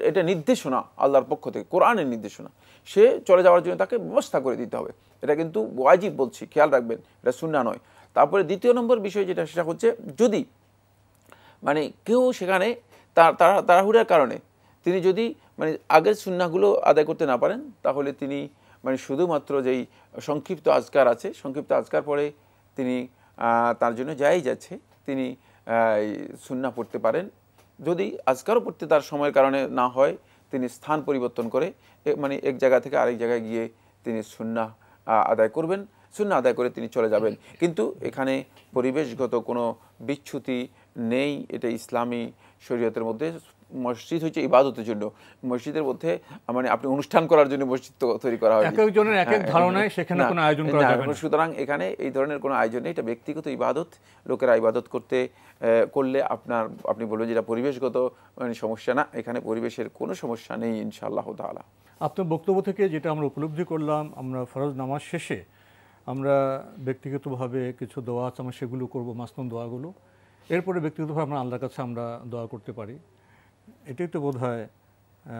এটা নির্দেশনা আল্লাহর পক্ষ থেকে, কোরআনের নির্দেশনা। সে চলে যাওয়ার জন্য তাকে ব্যবস্থা করে দিতে হবে, এটা কিন্তু ওয়াজিব বলছি, খেয়াল রাখবেন, এটা সুন্নাহ নয়। তারপরে দ্বিতীয় নম্বর বিষয় যেটা, সেটা হচ্ছে যদি মানে কেউ সেখানে তাড়াহুড়ার কারণে তিনি যদি মানে আগের সুন্নাহগুলো আদায় করতে না পারেন, তাহলে তিনি মানে শুধুমাত্র যেই সংক্ষিপ্ত আজকার আছে, সংক্ষিপ্ত আজকার পরে তিনি তার জন্য যাই যাচ্ছে, তিনি সুন্নাহ পড়তে পারেন। যদি আজকারও পড়তে তার সময়ের কারণে না হয়, তিনি স্থান পরিবর্তন করে মানে এক জায়গা থেকে আরেক জায়গায় গিয়ে তিনি সুন্নাহ আদায় করবেন, সুন্নাহ আদায় করে তিনি চলে যাবেন। কিন্তু এখানে পরিবেশগত কোনো বিচ্যুতি নেই। এটা ইসলামী শরীয়তের মধ্যে মসজিদ হচ্ছে ইবাদতের জন্য, মসজিদের মধ্যে মানে আপনি অনুষ্ঠান করার জন্য মসজিদ তৈরি করা হয়, একজনের এক এক ধারণায় সেখানে কোনো আয়োজন করা যাবে না। সুতরাং এখানে এই ধরনের কোনো আয়োজন নেই, এটা ব্যক্তিগত ইবাদত। লোকেরা ইবাদত করলে আপনি বলবেন যেটা পরিবেশগত মানে সমস্যা না, এখানে পরিবেশের কোনো সমস্যা নেই ইনশাআল্লাহ তাআলা। আপনার বক্তব্য থেকে যেটা আমরা উপলব্ধি করলাম, আমরা ফরজ নামাজ শেষে আমরা ব্যক্তিগতভাবে কিছু দোয়া আছে, আমরা সেগুলো করবো, মাসনুন দোয়াগুলো। এরপরে ব্যক্তিগতভাবে আমরা আল্লাহর কাছে আমরা দোয়া করতে পারি। এটাই তো বোধ হয়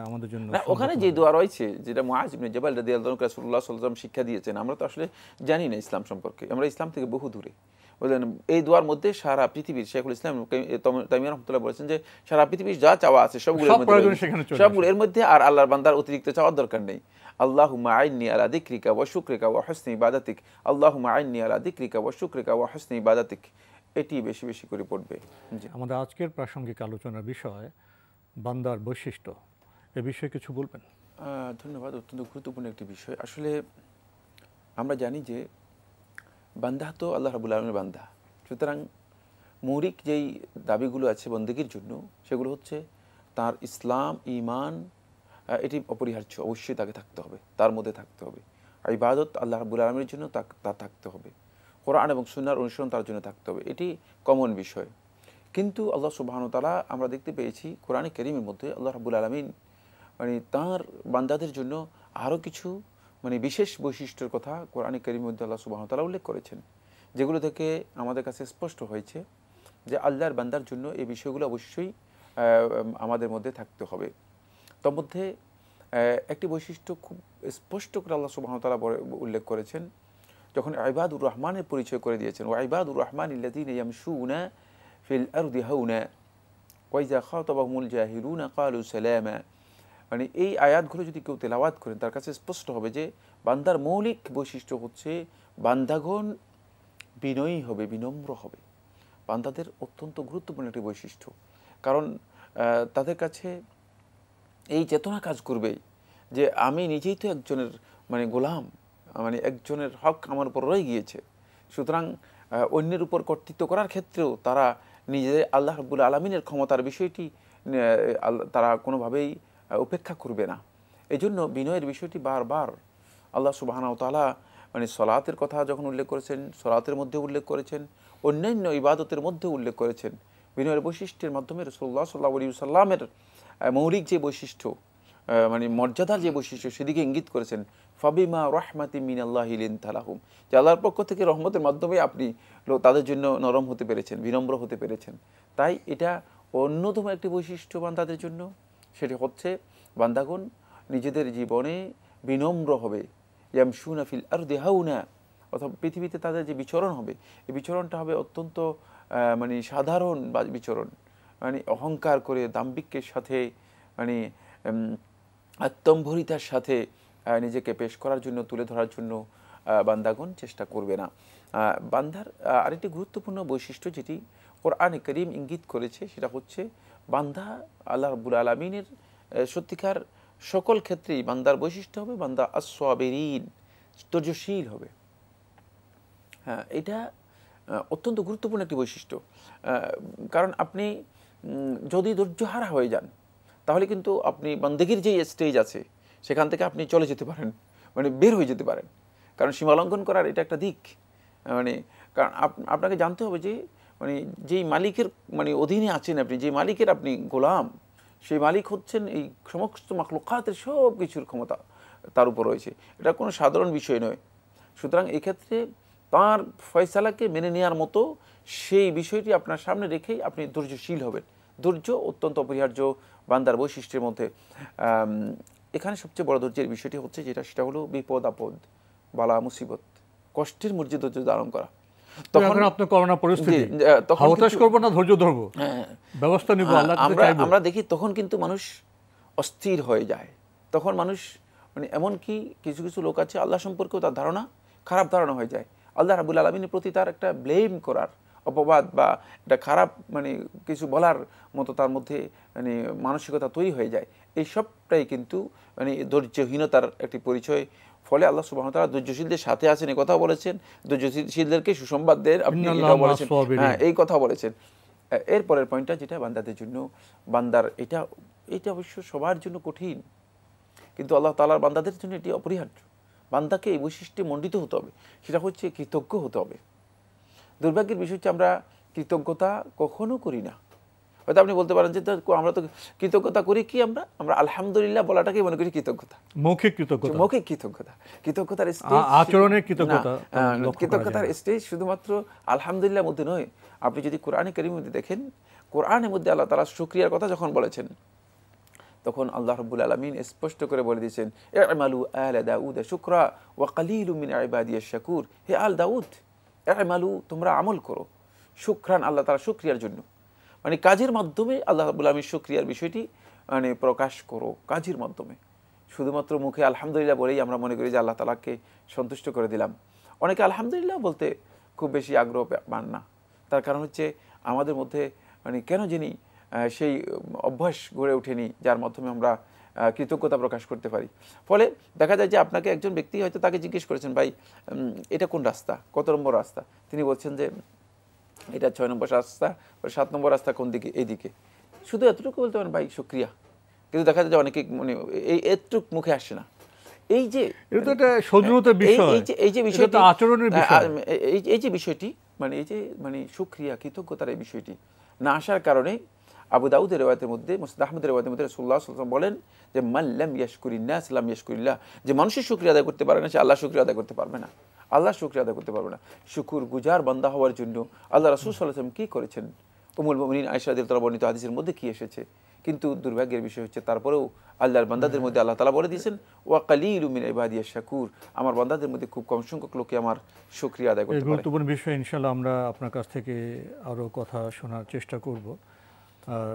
আমাদের জন্য। ওখানে যে দোয়া রয়েছে, যেটা মুআজ ইবনে জাবাল রাদিয়াল্লাহু আনহু রাসূলুল্লাহ সাল্লাল্লাহু আলাইহি ওয়াসাল্লাম শিক্ষা দিয়েছেন, আমরা তো আসলে জানি না ইসলাম সম্পর্কে, আমরা ইসলাম থেকে বহু দূরে। বুঝলেন, এই দোয়ার মধ্যে সারা পৃথিবীর, শেখুল ইসলাম তাইমিয়া রাহমাতুল্লাহ বলেছেন যে সারা পৃথিবীর যা চাওয়া আছে সবগুলো এর মধ্যে, আর আল্লাহর বান্দার অতিরিক্ত চাওয়ার দরকার নেই। আল্লাহুম্মা আইন্নি আলা যিকরিকা ওয়া শুকরিকা ওয়া হুসনি ইবাদাতিক, আল্লাহুম্মা আইন্নি আলা যিকরিকা ওয়া শুকরিকা ওয়া হুসনি ইবাদাতিক, এটি বেশি বেশি করে পড়বে। আমাদের আজকের প্রাসঙ্গিক আলোচনার বিষয় বান্দার বৈশিষ্ট্য, এ বিষয়ে কিছু বলবেন? ধন্যবাদ। অত্যন্ত গুরুত্বপূর্ণ একটি বিষয়। আসলে আমরা জানি যে বান্দা তো আল্লাহ রাব্বুল আলামিনের বান্দা, সুতরাং মৌলিক যেই দাবিগুলো আছে বন্দেগীর জন্য, সেগুলো হচ্ছে তার ইসলাম, ঈমান, এটি অপরিহার্য, অবশ্যই তাকে থাকতে হবে, তার মধ্যে থাকতে হবে। ইবাদত আল্লাহ রাব্বুল আলামিনের জন্য তা থাকতে হবে, কোরআন এবং সুন্নাহর অনুসরণ তার জন্য থাকতে হবে, এটি কমন বিষয়। কিন্তু আল্লাহ সুবহানাহু ওয়া তাআলা আমরা দেখতে পেয়েছি কোরআনে কারীমের মধ্যে আল্লাহ রাব্বুল আলামিন মানে তার বান্দাদের জন্য আরও কিছু মানে বিশেষ বৈশিষ্ট্যের কথা কোরআনে কারীমের মধ্যে আল্লাহ সুবহানাহু ওয়া তাআলা উল্লেখ করেছেন, যেগুলো থেকে আমাদের কাছে স্পষ্ট হয়েছে যে আল্লাহর বান্দার জন্য এই বিষয়গুলো অবশ্যই আমাদের মধ্যে থাকতে হবে। তার মধ্যে একটি বৈশিষ্ট্য খুব স্পষ্ট করে আল্লাহ সুবহানাহু ওয়া তাআলা উল্লেখ করেছেন, যখন ইবাদুর রহমানের পরিচয় করে দিয়েছেন, ওয়া ইবাদুর রহমানিল্লাযীনা ইয়ামশুনা ফিল আরদি হাওনা ওয়া ইযা খাতাবাহুমুল জাহিলুনা ক্বালু সালামা। মানে এই আয়াতগুলো যদি কেউ তেলাওয়াত করেন, তার কাছে স্পষ্ট হবে যে বান্দার মৌলিক বৈশিষ্ট্য হচ্ছে বান্দাগণ বিনয়ী হবে, বিনম্র হবে। বান্দাদের অত্যন্ত গুরুত্বপূর্ণ একটি বৈশিষ্ট্য, কারণ তাদের কাছে এই চেতনা কাজ করবে যে আমি নিজেই তো একজনের মানে গোলাম, মানে একজনের হক আমার উপর রয়ে গিয়েছে। সুতরাং অন্যের উপর কর্তৃত্ব করার ক্ষেত্রেও তারা নিজেদের আল্লাহ রাব্বুল আলামিনের ক্ষমতার বিষয়টি তারা কোনোভাবেই উপেক্ষা করবে না। এই জন্য বিনয়ের বিষয়টি বারবার আল্লাহ সুবহানাহু ওয়া তাআলা মানে সলাতের কথা যখন উল্লেখ করেছেন, সলাতের মধ্যে উল্লেখ করেছেন, অন্যান্য ইবাদতের মধ্যে উল্লেখ করেছেন। বিনয়ের বৈশিষ্ট্যের মাধ্যমে রাসূলুল্লাহ সাল্লাল্লাহু আলাইহি ওয়াসাল্লামের মৌলিক যে বৈশিষ্ট্য, মানে মর্যাদার যে বৈশিষ্ট্য, সেদিকে ইঙ্গিত করেছেন। ফাবিমা রাহমাতিম মিনাল্লাহি লিনতা লাহুম, যে আল্লাহর পক্ষ থেকে রহমতের মাধ্যমে আপনি তাদের জন্য নরম হতে পেরেছেন, বিনম্র হতে পেরেছেন। তাই এটা অন্যতম একটি বৈশিষ্ট্য বান্দাদের জন্য, সেটি হচ্ছে বান্দাগণ নিজেদের জীবনে বিনম্র হবে। ইয়ামশুনা ফিল আরদি হাউনা, অথবা পৃথিবীতে তাদের যে বিচরণ হবে, এই বিচরণটা হবে অত্যন্ত মানে সাধারণ বিচরণ, মানে অহংকার করে দাম্ভিক্যের সাথে, মানে আত্মম্ভরিতার সাথে নিজেকে পেশ করার জন্য, তুলে ধরার জন্য বান্দাগণ চেষ্টা করবে না। বান্দার আরেকটি গুরুত্বপূর্ণ বৈশিষ্ট্য যেটি কোরআনে কারীম ইঙ্গিত করেছে, সেটা হচ্ছে বান্দা আল্লাহ রাব্বুল আলামিনের সত্যিকার সকল ক্ষেত্রেই বান্দার বৈশিষ্ট্য হবে বান্দা আস-সাবিরিন, ধৈর্যশীল হবে। হ্যাঁ, এটা অত্যন্ত গুরুত্বপূর্ণ একটি বৈশিষ্ট্য। কারণ আপনি যদি ধৈর্যহারা হয়ে যান, তাহলে কিন্তু আপনি বান্দেগীর যে স্টেজ আছে সেখান থেকে আপনি চলে যেতে পারেন, মানে বের হয়ে যেতে পারেন। কারণ সীমালঙ্ঘন করার এটা একটা দিক। মানে কারণ আপনাকে জানতে হবে যে মানে যেই মালিকের মানে অধীনে আছেন আপনি, যে মালিকের আপনি গোলাম, সেই মালিক হচ্ছেন এই সমস্ত মাখলুকাতের সব কিছুর ক্ষমতা তার উপর রয়েছে। এটা কোনো সাধারণ বিষয় নয়। সুতরাং এই ক্ষেত্রে তাঁর ফয়সালাকে মেনে নেওয়ার মতো সেই বিষয়টি আপনার সামনে রেখেই আপনি ধৈর্যশীল হবেন। ধৈর্য অত্যন্ত অপরিহার্য বান্দার বৈশিষ্ট্যের মধ্যে। এখানে সবচেয়ে বড় ধৈর্যের বিষয়টি হচ্ছে সেটা হলো বিপদ আপদ, বালা মুসিবত, কষ্টের মধ্যে ধৈর্য ধারণ করা। তখন আপনি করোনা পরিস্থিতি হতাশ করব না, ধৈর্য ধরব, ব্যবস্থা নিব, আমরা দেখি তখন কিন্তু মানুষ অস্থির হয়ে যায়। তখন মানুষ মানে এমনকি কিছু কিছু লোক আছে আল্লাহ সম্পর্কেও তার ধারণা খারাপ ধারণা হয়ে যায়। আল্লাহ রাব্বুল আলামিনের প্রতি তার একটা ব্লেম করার, অপবাদ বা একটা খারাপ মানে কিছু বলার মতো তার মধ্যে মানে মানসিকতা তৈরি হয়ে যায়। এই সবটাই কিন্তু মানে ধৈর্যহীনতার একটি পরিচয়। ফলে আল্লাহ সুবহানাহু ওয়া তাআলা ধৈর্যশীলদের সাথে আছেন এই কথা বলেছেন, ধৈর্যশীলদেরকে সুসংবাদ দেন আপনি এটা বলেছেন, হ্যাঁ এই কথা বলেছেন। এরপরের পয়েন্টটা যেটা বান্দাদের জন্য, বান্দার এটা অবশ্য সবার জন্য কঠিন, কিন্তু আল্লাহ তাআলার বান্দাদের জন্য এটি অপরিহার্য। বান্দাকে এই বৈশিষ্ট্যে মণ্ডিত হতে হবে, সেটা হচ্ছে কৃতজ্ঞ হতে হবে। দুর্ভাগ্যের বিষয় হচ্ছে আমরা কৃতজ্ঞতা কখনো করি না। হয়তো আপনি বলতে পারেন যে আমরা তো কৃতজ্ঞতা করি কি, আমরা আলহামদুলিল্লাহ বলাটাকে মনে করি কৃতজ্ঞতা, মৌখিক কৃতজ্ঞতা। মৌখিক কৃতজ্ঞতা, কৃতজ্ঞতার স্টেজ আচরণের কৃতজ্ঞতা, কৃতজ্ঞতার স্টেজ শুধুমাত্র আলহামদুলিল্লাহর মধ্যে নয়। আপনি যদি কোরআনে কারীমের মধ্যে দেখেন, কোরআনের মধ্যে আল্লাহ তাআলা শুকরিয়ার কথা যখন বলেছেন, তখন আল্লাহ রাব্বুল আলামিন স্পষ্ট করে বলে দিয়েছেন, ই'মালু আলা দাউদ শুকরা ওয়া কালিলুম মিন ইবাদিয়াশ শাকুর। হে আল দাউদ, ই'মালু, তোমরা আমল করো, শুকরান, আল্লাহ তাআলা শুকরিয়ার জন্য, মানে কাজের মাধ্যমে আল্লাহ রাব্বুল আলামিন শুকরিয়ার বিষয়টি মানে প্রকাশ করো কাজের মাধ্যমে। শুধুমাত্র মুখে আলহামদুলিল্লাহ বলেই আমরা মনে করি যে আল্লাহ তাআলাকে সন্তুষ্ট করে দিলাম। অনেকে আলহামদুলিল্লাহ বলতে খুব বেশি আগ্রহ পান না। তার কারণ হচ্ছে আমাদের মধ্যে মানে কেন জানি সেই অভ্যাস গড়ে ওঠেনি যার মাধ্যমে আমরা কৃতজ্ঞতা প্রকাশ করতে পারি। ফলে দেখা যায় যে আপনাকে একজন ব্যক্তি হয়তো তাকে জিজ্ঞেস করেছেন, ভাই এটা কোন রাস্তা, কত নম্বর রাস্তা? তিনি বলছেন যে এটা 6 নম্বর রাস্তা, 7 নম্বর রাস্তা কোন দিকে? এইদিকে। শুধু এতটুকু বলতে পারেন ভাই শুকরিয়া, কিন্তু দেখা যায় যে অনেকে মানে এই এতটুকু মুখে আসে না। এই যে এটা একটা সৌজন্যতার বিষয়, এই যে বিষয়টা আচরণের বিষয়, এই যে বিষয়টি মানে এই যে মানে শুকরিয়া কৃতজ্ঞতার এই বিষয়টি না আসার কারণে আবু দাউদের রিওয়ায়াতের মধ্যে, মুসনাদ আহমদের রিওয়ায়াতের মধ্যে রাসূলুল্লাহ সাল্লাল্লাহু আলাইহি ওয়াসাল্লাম বলেন যে মান লাম ইয়াশকুরিন নাস লাম ইয়াশকুরিল্লাহ, যে মানুষের শুকরিয়া আদায় করতে পারে না সে আল্লাহর শুকরিয়া আদায় করতে পারবে না, আল্লাহর শুকরিয়া আদায় করতে পারবে না। শুকুর গুজার বান্দা হওয়ার জন্য আল্লাহ রাসূল সাল্লাল্লাহু আলাইহি ওয়াসাল্লাম কি করেছেন, উম্মুল মুমিনিন আয়েশা রাদিয়াল্লাহু তাআলা বর্ণিত হাদিসের মধ্যে কি এসেছে। কিন্তু দুর্ভাগ্যের বিষয় হচ্ছে তারপরেও আল্লাহর বান্দাদের মধ্যে আল্লাহ তাআলা বলে দিয়েছেন ওয়া কালিলুম মিন ইবাদিয়াশ শাকুর, আমার বান্দাদের মধ্যে খুব কম সংখ্যক লোকে আমার শুকরিয়া আদায় করতে পারে। গুরুত্বপূর্ণ বিষয়, ইনশাআল্লাহ আমরা আপনার কাছ থেকে আরও কথা শোনার চেষ্টা করব।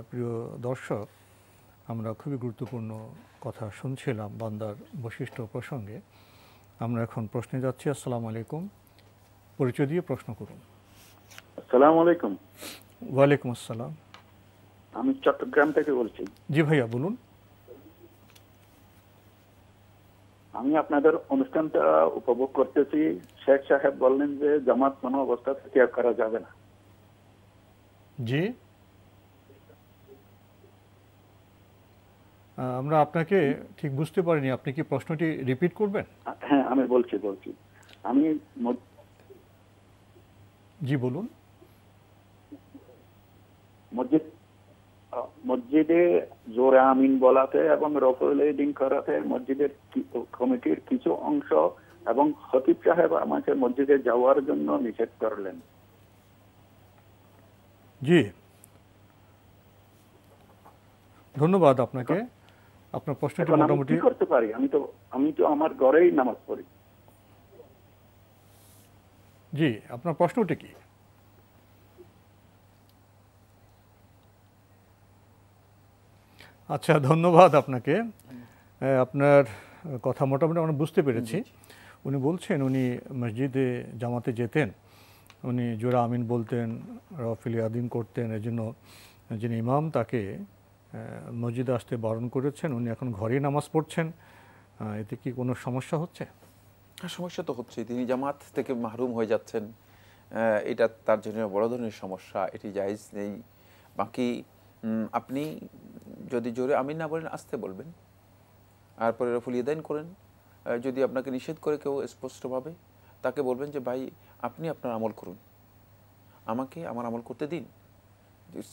প্রিয় দর্শক, আমরা খুবই গুরুত্বপূর্ণ কথা শুনছিলাম বান্দার বৈশিষ্ট্য প্রসঙ্গে। আমরা এখন প্রশ্নে যাচ্ছি। আসসালামু আলাইকুম, পরিচয় দিয়ে প্রশ্ন করুন। আসসালামু আলাইকুম। ওয়ালাইকুম আসসালাম। আমি চট্টগ্রাম থেকে বলছি। জি ভাইয়া বলুন। আমি আপনাদের অনুষ্ঠানটা উপভোগ করতেছি। শেখ সাহেব বললেন যে জামাত কোনো অবস্থাতে ত্যাগ করা যাবে না। জি, আমরা আপনাকে ঠিক বুঝতে পারিনি, আপনি কি প্রশ্নটি রিপিট করবেন? হ্যাঁ, আমি বলছি আমি জি বলুন। মসজিদে জোরে আমিন বলাতে এবং রফুল ইদিন করাতে মসজিদের কমিটির কিছু অংশ এবং খতিব সাহেব আমাকে মসজিদে যাওয়ার জন্য নিষেধ করলেন। জি, ধন্যবাদ আপনাকে। আপনার প্রশ্নটি মোটামুটি কি করতে পারি? আমি তো আমার ঘরেই নামাজ পড়ি। জি, আপনার প্রশ্নটি কি? আচ্ছা, ধন্যবাদ আপনাকে। আপনার কথা মোটামুটি আমরা বুঝতে পেরেছি। উনি বলছেন উনি মসজিদে জামাতে যেতেন, উনি জোরা আমিন বলতেন, রফিল আদিন করতেন, এজন্য যিনি ইমাম তাকে মসজিদে আসতে বারণ করেছেন, উনি এখন ঘরেই নামাজ পড়ছেন। এতে কি কোনো সমস্যা হচ্ছে? সমস্যা তো হচ্ছে, তিনি জামাত থেকে মাহরুম হয়ে যাচ্ছেন, এটা তার জন্য বড় ধরনের সমস্যা, এটি জায়েজ নেই। বাকি আপনি যদি জোরে আমিন না বলেন আসতে বলবেন, আর পরে রফুল ইয়াদাইন করেন। যদি আপনাকে নিষেধ করে কেউ স্পষ্টভাবে, তাকে বলবেন যে ভাই আপনি আপনার আমল করুন, আমাকে আমার আমল করতে দিন।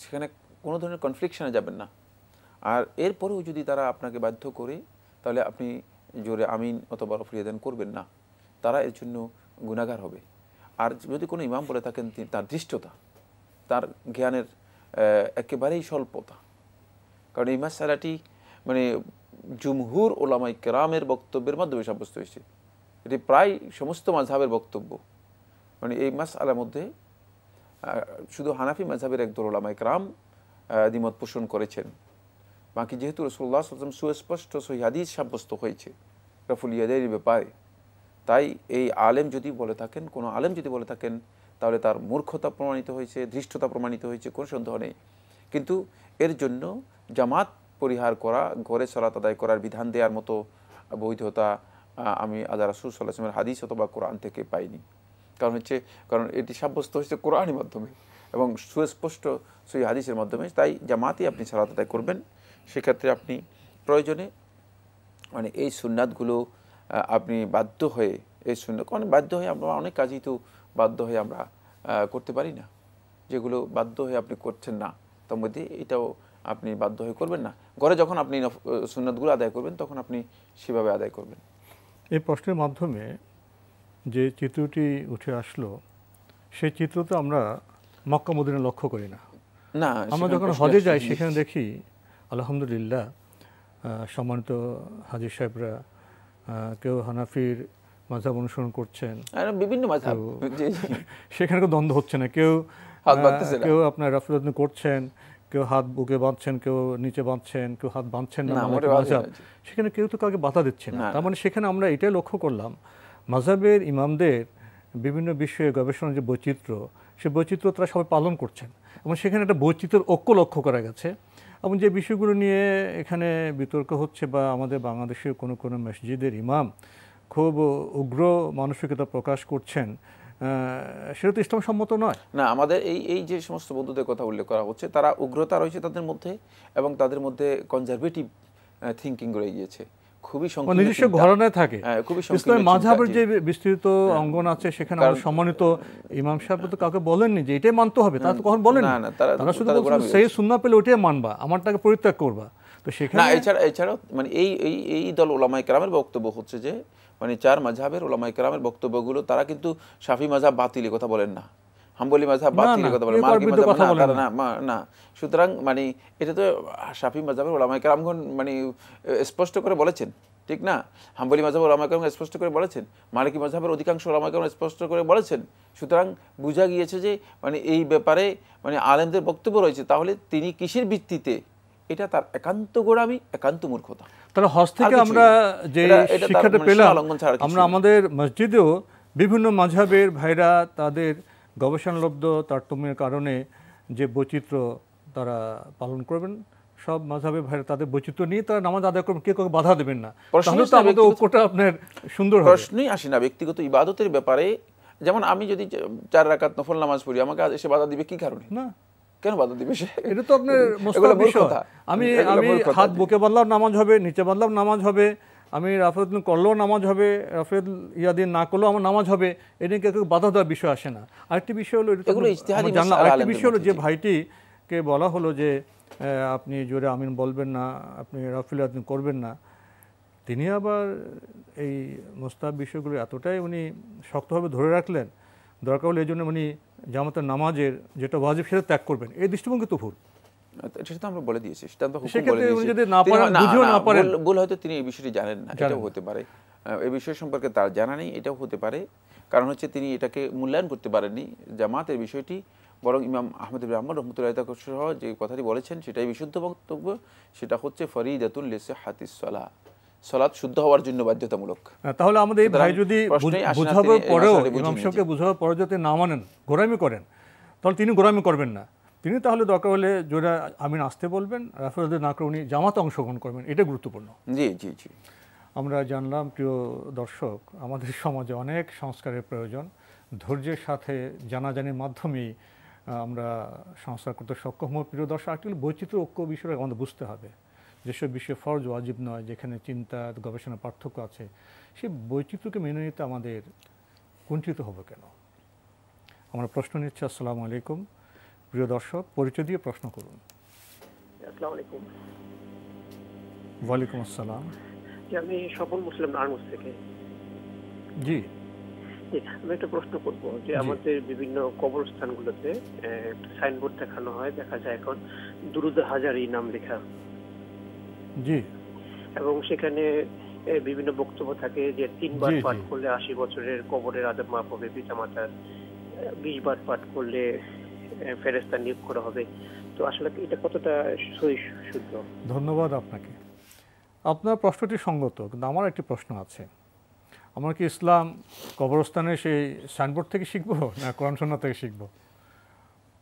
সেখানে কোনো ধরনের কনফ্লিকশনে যাবেন না। আর এরপরেও যদি তারা আপনাকে বাধ্য করে, তাহলে আপনি জোরে আমিন অথবা রফুল ইয়াদাইন করবেন না, তারা এর জন্য গুনাহগার হবে। আর যদি কোনো ইমাম বলে থাকেন তার দৃষ্টতা, তার জ্ঞানের একেবারেই স্বল্পতা, কারণ এই মাসআলাটি মানে জুমহুর উলামায়ে কেরামের বক্তব্যের মাধ্যমে সাব্যস্ত হয়েছে। এটি প্রায় সমস্ত মাযহাবের বক্তব্য। মানে এই মাসআলার মধ্যে শুধু হানাফি মাযহাবের একদল উলামায়ে কেরাম দ্বিমত পোষণ করেছেন। বাকি যেহেতু রাসূলুল্লাহ সাল্লাল্লাহু আলাইহি ওয়াসাল্লাম সুস্পষ্ট সহিহ হাদিস সাব্যস্ত হয়েছে রফুল ইয়াদাইনের ব্যাপারে, তাই এই আলেম যদি বলে থাকেন, কোনো আলেম যদি বলে থাকেন, তাহলে তার মূর্খতা প্রমাণিত হয়েছে, ধৃষ্টতা প্রমাণিত হয়েছে, কোনো সন্দেহ নেই। কিন্তু এর জন্য জামাত পরিহার করা, ঘরে সালাত আদায় করার বিধান দেওয়ার মতো বৈধতা আমি আল্লাহ রাসূল সাল্লাল্লাহু আলাইহি ওয়াসাল্লামের হাদিস অথবা কোরআন থেকে পাইনি। কারণ এটি সাব্যস্ত হয়েছে কোরআনের মাধ্যমে এবং সুস্পষ্ট সহিহ হাদিসের মাধ্যমে। তাই জামাতই আপনি সালাত আদায় করবেন। সেক্ষেত্রে আপনি প্রয়োজনে মানে এই সুন্নাতগুলো আপনি বাধ্য হয়ে, এই সুন্নাত বাধ্য হয়ে আমরা অনেক কাজই তো বাধ্য হয়ে আমরা করতে পারি না, যেগুলো বাধ্য হয়ে আপনি করছেন না, তার মধ্যে এটাও আপনি বাধ্য হয়ে করবেন না। ঘরে যখন আপনি সুন্নাতগুলো আদায় করবেন তখন আপনি সেভাবে আদায় করবেন। এই প্রশ্নের মাধ্যমে যে চিত্রটি উঠে আসলো, সেই চিত্র তো আমরা মক্কা মদিনা লক্ষ্য করি না। আমরা যখন হজে যাই সেখানে দেখি আলহামদুলিল্লাহ সম্মানিত হাজী সাহেবরা কেউ হানাফির মাযহাব অনুসরণ করছেন, বিভিন্ন মাযহাব, সেখানে কোনো দ্বন্দ্ব হচ্ছে না। কেউ আপনার রাফুল করছেন, কেউ হাত বুকে বাঁধছেন, কেউ নিচে বাঁধছেন, কেউ হাত বাঁধছেন না, মাযহাব সেখানে কেউ তো কাউকে বাধা দিচ্ছে না। তার মানে সেখানে আমরা এটাই লক্ষ্য করলাম, মাযহাবের ইমামদের বিভিন্ন বিষয়ে গবেষণার যে বৈচিত্র্য, সে বৈচিত্র্য তারা সবাই পালন করছেন এবং সেখানে একটা বৈচিত্র্যের ঐক্য লক্ষ্য করা গেছে। এবং যে বিষয়গুলো নিয়ে এখানে বিতর্ক হচ্ছে, বা আমাদের বাংলাদেশের কোনো কোনো মসজিদের ইমাম খুব উগ্র মানসিকতা প্রকাশ করছেন, সেটা তো ইসলাম সম্মত নয়। না, আমাদের এই যে সমস্ত বন্ধুদের কথা উল্লেখ করা হচ্ছে, তারা উগ্রতা রয়েছে তাদের মধ্যে এবং তাদের মধ্যে কনজারভেটিভ থিঙ্কিং রয়ে গিয়েছে, খুবই নিজস্ব ঘরানায় থাকে। ইসলামের মাযহাবের যে বিস্তৃত অঙ্গন আছে সেখানে আমরা সম্মানিত ইমাম সাহেব তো কাউকে বলেননি যে এটাই মানতে হবে, তারা তো কখন বলেন না, তারা শুধু বলছেন সেই সুন্নাহ পেলে ওটাই মানবা, আমারটাকে পরিত্যাগ করবা। তো সেখানে এছাড়াও মানে এই দল উলামায়ে কেরামের বক্তব্য হচ্ছে যে মানে চার মাযহাবের উলামায়ে কেরামের বক্তব্যগুলো, তারা কিন্তু শাফি মাযহাব বাতিলের কথা বলেন না, হাম্বলি মাযহাব বাতিলের কথা বলেন, মালিকি মাযহাব না। সুতরাং মানে এটা তো শাফি মাযহাবের উলামায়ে কেরামগণ মানে স্পষ্ট করে বলেছেন, ঠিক না? হাম্বলি মাযহাবের উলামায়ে কেরাম স্পষ্ট করে বলেছেন, মালিকি মাযহাবের অধিকাংশ উলামায়ে কেরাম স্পষ্ট করে বলেছেন। সুতরাং বোঝা গিয়েছে যে মানে এই ব্যাপারে মানে আলেমদের বক্তব্য রয়েছে। তাহলে তিনি কিসের ভিত্তিতে? এটা তার একান্ত গোড়ামি, একান্ত মূর্খতা। তাহলে হজ থেকে আমরা যে শিক্ষাটা পেলাম, আমরা আমাদের মসজিদেও বিভিন্ন মাযহাবের ভাইরা তাদের গবেষণালব্ধ তারতম্যের কারণে যে বৈচিত্র্য তারা পালন করবেন, সব মাযহাবের ভাইরা তাদের বৈচিত্র্য নিয়ে তারা নামাজ আদায় করবেন, কেউ কাউকে বাধা দেবেন না। তাহলে তো আমাদের ঐক্যটা আপনার সুন্দর হবে। প্রশ্নই আসে না ব্যক্তিগত ইবাদতের ব্যাপারে। যেমন আমি যদি 4 রাকাত নফল নামাজ পড়ি, আমাকে এসে বাধা দিবে কি কারণে? না, কেন বাধা দিবে সে? এটা তো আপনার মোস্তাহাব বিষয়। আমি হাত বুকে বাঁধলাম নামাজ হবে, নিচে বাঁধলাম নামাজ হবে, আমি রাফেদুল করলেও নামাজ হবে, রাফেদ ইয়াদিন না করলেও আমার নামাজ হবে, এটা কেউ বাধা দেওয়ার বিষয় আসে না। আরেকটি বিষয় হলো আরেকটি বিষয় হলো যে ভাইটিকে বলা হলো যে আপনি জোরে আমিন বলবেন না, আপনি রাফেল ইয়াদিন করবেন না, তিনি আবার এই মোস্তাহাব বিষয়গুলো এতটাই উনি শক্তভাবে ধরে রাখলেন, দরকার হলে এই জন্য উনি জামাতের নামাজের যেটা ওয়াজিব সেটা ত্যাগ করবেন। এই দৃষ্টিভঙ্গি তো ভুল। সেটা তো আমরা বলে দিয়েছি, সেটা তো হুকুম বলে দিয়েছি। ভুল হয়তো তিনি এই বিষয়টি জানেন না, এটাও হতে পারে। এই বিষয় সম্পর্কে তার জানা নেই, এটাও হতে পারে। কারণ হচ্ছে তিনি এটাকে মূল্যায়ন করতে পারেননি জামাতের বিষয়টি। বরং ইমাম আহমদ ইবনে হাম্বল রাহমাতুল্লাহি সহ যে কথাটি বলেছেন সেটাই বিশুদ্ধ বক্তব্য। সেটা হচ্ছে ফরিদাতুল লিসিহাতিস সালাহ, সালাত শুদ্ধ হওয়ার জন্য বাধ্যতামূলক। তাহলে আমাদের এই ভাই যদি বুঝাবার পরেও, ইমাম সাহেবকে বুঝাবার পরে যদি না মানেন, গোরামি করেন, তাহলে তিনি গোরামি করবেন না। তিনি তাহলে দরকার হলে জোরে আমিন আসতে বলবেন, রাফেদ না করে উনি জামাতে অংশগ্রহণ করবেন, এটা গুরুত্বপূর্ণ। জি জি জি। আমরা জানলাম প্রিয় দর্শক, আমাদের সমাজে অনেক সংস্কারের প্রয়োজন। ধৈর্যের সাথে জানাজানির মাধ্যমেই আমরা সংস্কার করতে সক্ষম হব। প্রিয় দর্শক, আসলে বৈচিত্র্য ঐক্য বিষয়টা আমাদের বুঝতে হবে। যেসব বিষয়ে ফরজ ওয়াজিব নয়, যেখানে চিন্তা গবেষণার পার্থক্য আছে, সেই বৈচিত্র্যকে মেনে নিতে আমাদের কুণ্ঠিত হবে কেন? আমরা প্রশ্ন নিচ্ছি। আসসালামু আলাইকুম। প্রিয় দর্শক, পরিচয় দিয়ে প্রশ্ন করুন। আসসালামু আলাইকুম। ওয়ালাইকুম আসসালাম। আমি সফল মুসলিম নারায়ণগঞ্জ থেকে। জি, আমি একটা প্রশ্ন করব যে আমাদের বিভিন্ন কবরস্থানগুলোতে একটা সাইনবোর্ড দেখানো হয়, দেখা যায় এখন দুরুদ হাজারি নাম লেখা। জি। এবং সেখানে বিভিন্ন বক্তব্য থাকে যে 3 বার পাঠ করলে 80 বছরের কবরের আযাব মাফ হবে, পিতামাতার 20 বার পাঠ করলে ফেরেশতা নিয়োগ করা হবে। তো আসলে এটা কতটা সহিহ শুদ্ধ? ধন্যবাদ আপনাকে। আপনার প্রশ্নটি সঙ্গত, কিন্তু আমার একটি প্রশ্ন আছে। আমরা কি ইসলাম কবরস্থানে সেই সাইনবোর্ড থেকে শিখবো না কোরআন সুন্নাহ থেকে শিখবো?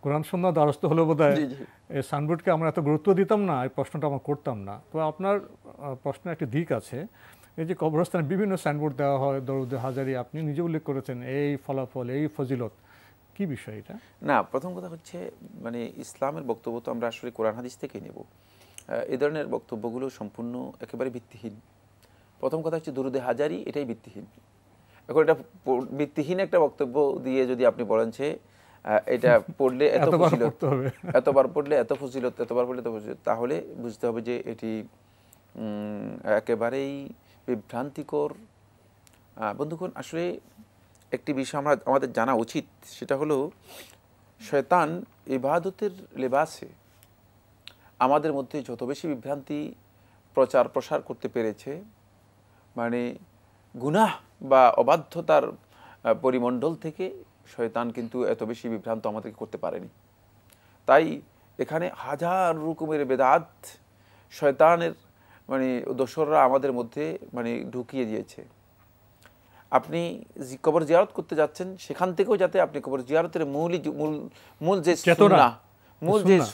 কোরআন সুন্নাহ দ্বারস্থ হলে বোধহয় এই সাইনবোর্ডকে আমরা এত গুরুত্ব দিতাম না, এই প্রশ্নটা আমরা করতাম না। তো আপনার প্রশ্নের একটি দিক আছে। এই যে কবরস্থানে বিভিন্ন সাইনবোর্ড দেওয়া হয়, দরুদ হাজারি, আপনি নিজে উল্লেখ করেছেন এই ফলাফল, এই ফজিলত, কি বিষয় এটা? না, প্রথম কথা হচ্ছে মানে ইসলামের বক্তব্য তো আমরা আসলে কোরআন হাদিস থেকে নেব। এই ধরনের বক্তব্যগুলো সম্পূর্ণ একেবারে ভিত্তিহীন। প্রথম কথা হচ্ছে দরুদে হাজারি, এটাই ভিত্তিহীন। এখন এটা ভিত্তিহীন একটা বক্তব্য দিয়ে যদি আপনি বলেন যে এটা পড়লে এত ফজিলত, এতবার পড়লে এত ফজিলত, এতবার পড়লে এত ফজিলত, তাহলে বুঝতে হবে যে এটি একেবারেই বিভ্রান্তিকর। বন্ধুগণ, আসলে একটি বিষয় আমাদের জানা উচিত, সেটা হলো শয়তান ইবাদতের লেবাসে আমাদের মধ্যে যত বেশি বিভ্রান্তি প্রচার প্রসার করতে পেরেছে, মানে গুনাহ বা অবাধ্যতার পরিমণ্ডল থেকে শয়তান কিন্তু এত বেশি বিভ্রান্ত আমাদেরকে করতে পারেনি। তাই এখানে হাজার রকমের বেদাত শয়তানের মানে দোসররা আমাদের মধ্যে মানে ঢুকিয়ে দিয়েছে। আপনি কবর জিয়ারত করতে যাচ্ছেন, সেখান থেকেও যাতে আপনি কবর জিয়ারতের মূল যে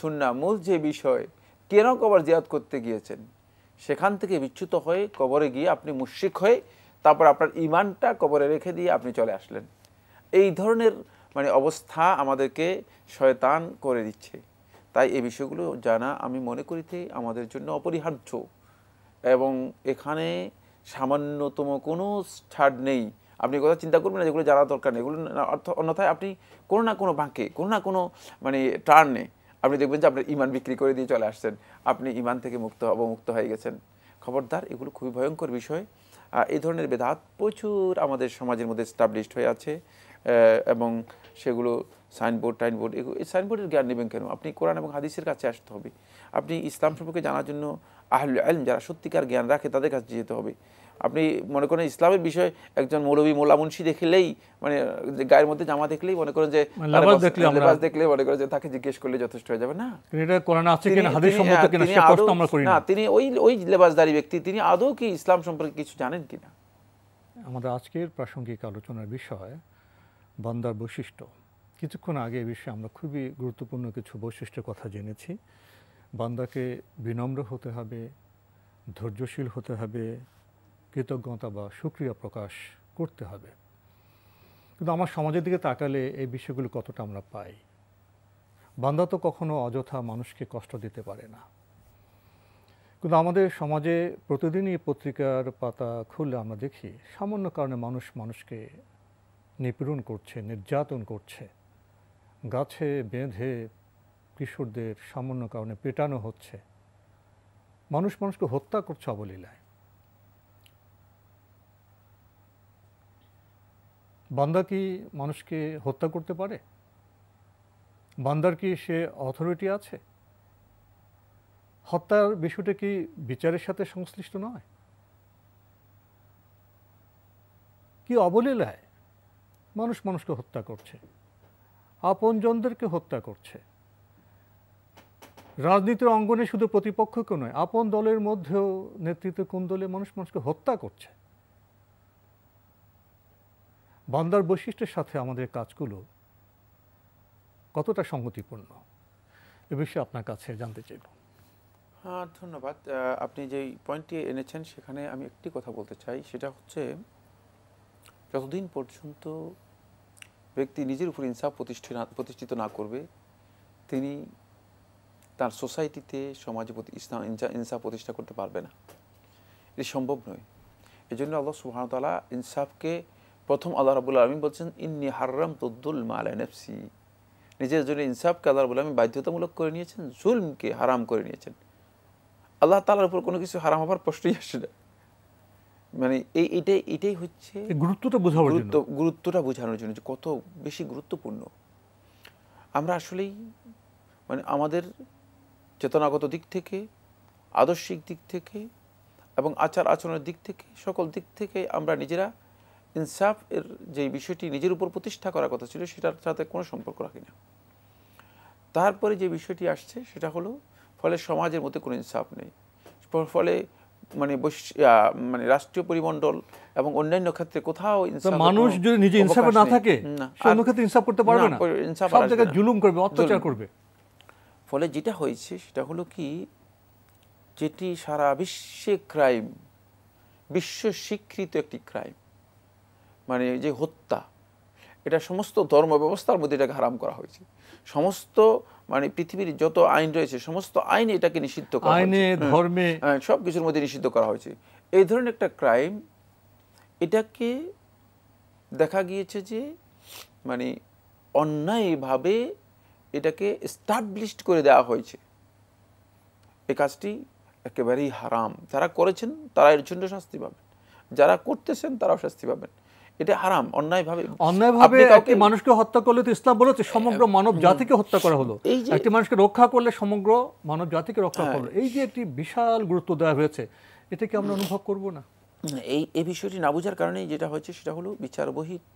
সুন্নাহ, মূল যে বিষয়, কেন কবর জিয়ারত করতে গিয়েছেন, সেখান থেকে বিচ্যুত হয়ে কবরে গিয়ে আপনি মুশরিক হয়ে তারপর আপনার ঈমানটা কবরে রেখে দিয়ে আপনি চলে আসলেন। এই ধরনের মানে অবস্থা আমাদেরকে শয়তান করে দিচ্ছে। তাই এই বিষয়গুলো জানা আমি মনে করিতে আমাদের জন্য অপরিহার্য, এবং এখানে সামান্যতম কোনো ছাড় নেই। আপনি কথা চিন্তা করবেন না যেগুলো জানা দরকার নেই, এগুলো অন্যথায় আপনি কোনো না কোনো বাঁকে, কোনো না কোনো মানে টার্নে আপনি দেখবেন যে আপনার ঈমান বিক্রি করে দিয়ে চলে আসছেন, আপনি ঈমান থেকে অবমুক্ত হয়ে গেছেন। খবরদার, এগুলো খুবই ভয়ঙ্কর বিষয়। এই ধরনের বেদাত প্রচুর আমাদের সমাজের মধ্যে এস্টাবলিশড হয়ে আছে, এবং সেগুলো সাইনবোর্ড এই সাইনবোর্ডের জ্ঞান নেবেন কেন? আপনি কোরআন এবং হাদিসের কাছে আসতে হবে। আপনি ইসলাম সম্পর্কে জানার জন্য আহলুল ইলম, যারা সত্যিকার জ্ঞান রাখে, তাদের কাছে যেতে হবে। আপনি মনে করেন ইসলামের বিষয় একজন মৌলবী মোল্লা মুন্সি দেখলেই, মানে গায়ের মধ্যে জামা দেখলেই মনে করেন যে লেবাস দেখলে মনে করেন যে তাকে জিজ্ঞেস করলে যথেষ্ট হয়ে যাবে না, তিনি ওই লেবাসদারী ব্যক্তি, তিনি আদৌ কি ইসলাম সম্পর্কে কিছু জানেন কিনা। আমাদের আজকের প্রাসঙ্গিক আলোচনার বিষয় বান্দার বৈশিষ্ট্য। কিছুক্ষণ আগে এই বিষয়ে আমরা খুবই গুরুত্বপূর্ণ কিছু বৈশিষ্ট্যের কথা জেনেছি। বান্দাকে বিনম্র হতে হবে, ধৈর্যশীল হতে হবে, কৃতজ্ঞতা বা শুকরিয়া প্রকাশ করতে হবে। কিন্তু আমার সমাজের দিকে তাকালে এই বিষয়গুলো কতটা আমরা পাই? বান্দা তো কখনো অযথা মানুষকে কষ্ট দিতে পারে না। কিন্তু আমাদের সমাজে প্রতিদিনই পত্রিকার পাতা খুললে আমরা দেখি সামান্য কারণে মানুষ মানুষকে নিপীড়ন করছে, নির্যাতন করছে, গাছে বেঁধে কিশোরদের সামান্য কারণে পেটানো হচ্ছে, মানুষ মানুষকে হত্যা করছে অবলীলায়। বান্দা কি মানুষকে হত্যা করতে পারে? বান্দার কি সে অথরিটি আছে? হত্যার বিষয়টা কি বিচারের সাথে সংশ্লিষ্ট নয়? কি অবলীলায় মানুষ মানুষকে হত্যা করছে, আপনজনদেরকে হত্যা করছে। রাজনীতির অঙ্গনে শুধু প্রতিপক্ষকে নয়, আপন দলের মধ্যেও নেতৃত্ব কোন দলে মানুষ মানুষকে হত্যা করছে। বান্দার বৈশিষ্ট্যের সাথে আমাদের কাজগুলো কতটা সঙ্গতিপূর্ণ, এ বিষয়ে আপনার কাছে জানতে চাইব। হ্যাঁ, ধন্যবাদ। আপনি যেই পয়েন্টটি এনেছেন সেখানে আমি একটি কথা বলতে চাই, সেটা হচ্ছে যতদিন পর্যন্ত ব্যক্তি নিজের উপর ইনসাফ প্রতিষ্ঠিত না করবে, তিনি তার সোসাইটিতে, সমাজে ইনসাফ প্রতিষ্ঠা করতে পারবে না। এটি সম্ভব নয়। এই জন্য আল্লাহ সুবহানাহু ওয়া তাআলা ইনসাফকে প্রথম আল্লাহ রাব্বুল আলামিন বলছেন, ইন্নী হাররামতু যুলমা আলা নাফসি। নিজের জন্য ইনসাফকে আল্লাহ রাব্বুল আলামিন বাধ্যতামূলক করে নিয়েছেন, জুলমকে হারাম করে নিয়েছেন। আল্লাহ তাআলার উপর কোনো কিছু হারাম হবার প্রশ্নই আসে না। মানে এটাই হচ্ছে গুরুত্বটা বোঝানোর জন্য যে কত বেশি গুরুত্বপূর্ণ। আমরা আসলেই মানে আমাদের চেতনাগত দিক থেকে, আদর্শিক দিক থেকে এবং আচার আচরণের দিক থেকে, সকল দিক থেকে আমরা নিজেরা ইনসাফ এর যে বিষয়টি নিজের উপর প্রতিষ্ঠা করার কথা ছিল সেটার সাথে কোনো সম্পর্ক রাখি না। তারপরে যে বিষয়টি আসছে সেটা হলো ফলে সমাজের মধ্যে কোনো ইনসাফ নেই, ফলে মানে রাষ্ট্রীয় পরিমণ্ডল এবং অন্যান্য ক্ষেত্রে কোথাও মানুষ যদি নিজে ইনসাফে না থাকে অন্য ক্ষেত্রে ইনসাফ করতে পারবে না, সব জায়গায় জুলুম করবে, অত্যাচার করবে। ফলে যেটা হয়েছে সেটা হলো কি, যেটি সারা বিশ্বে ক্রাইম, বিশ্ব স্বীকৃত একটি ক্রাইম, মানে যে হত্যা, এটা সমস্ত ধর্ম ব্যবস্থার মধ্যে এটাকে হারাম করা হয়েছে। সমস্ত মানে পৃথিবীর যত আইন রয়েছে সমস্ত আইনে এটাকে নিষিদ্ধ করা হয়েছে, আইনে, ধর্মে, সব কিছুর মধ্যে নিষিদ্ধ করা হয়েছে। এই ধরনের একটা ক্রাইম, এটাকে দেখা গিয়েছে যে মানে অন্যায়ভাবে এটাকে এস্টাবলিশড করে দেওয়া হয়েছে। এই কাজটি একেবারেই হারাম। যারা করেছেন তারা এর জন্য শাস্তি পাবেন, যারা করতেছেন তারাও শাস্তি পাবেন। এটা হারাম, অন্যায়ভাবে একটি মানুষকে হত্যা করলে তো ইসলাম বলেছে সমগ্র মানব জাতিকে হত্যা করা হলো। একটি মানুষকে রক্ষা করলে সমগ্র মানব জাতিকে রক্ষা করলো। এই যে একটি বিশাল গুরুত্ব দেওয়া হয়েছে, এটা কি আমরা অনুভব করব না? এই বিষয়টি না বোঝার কারণেই যেটা হয়েছে সেটা হলো বিচার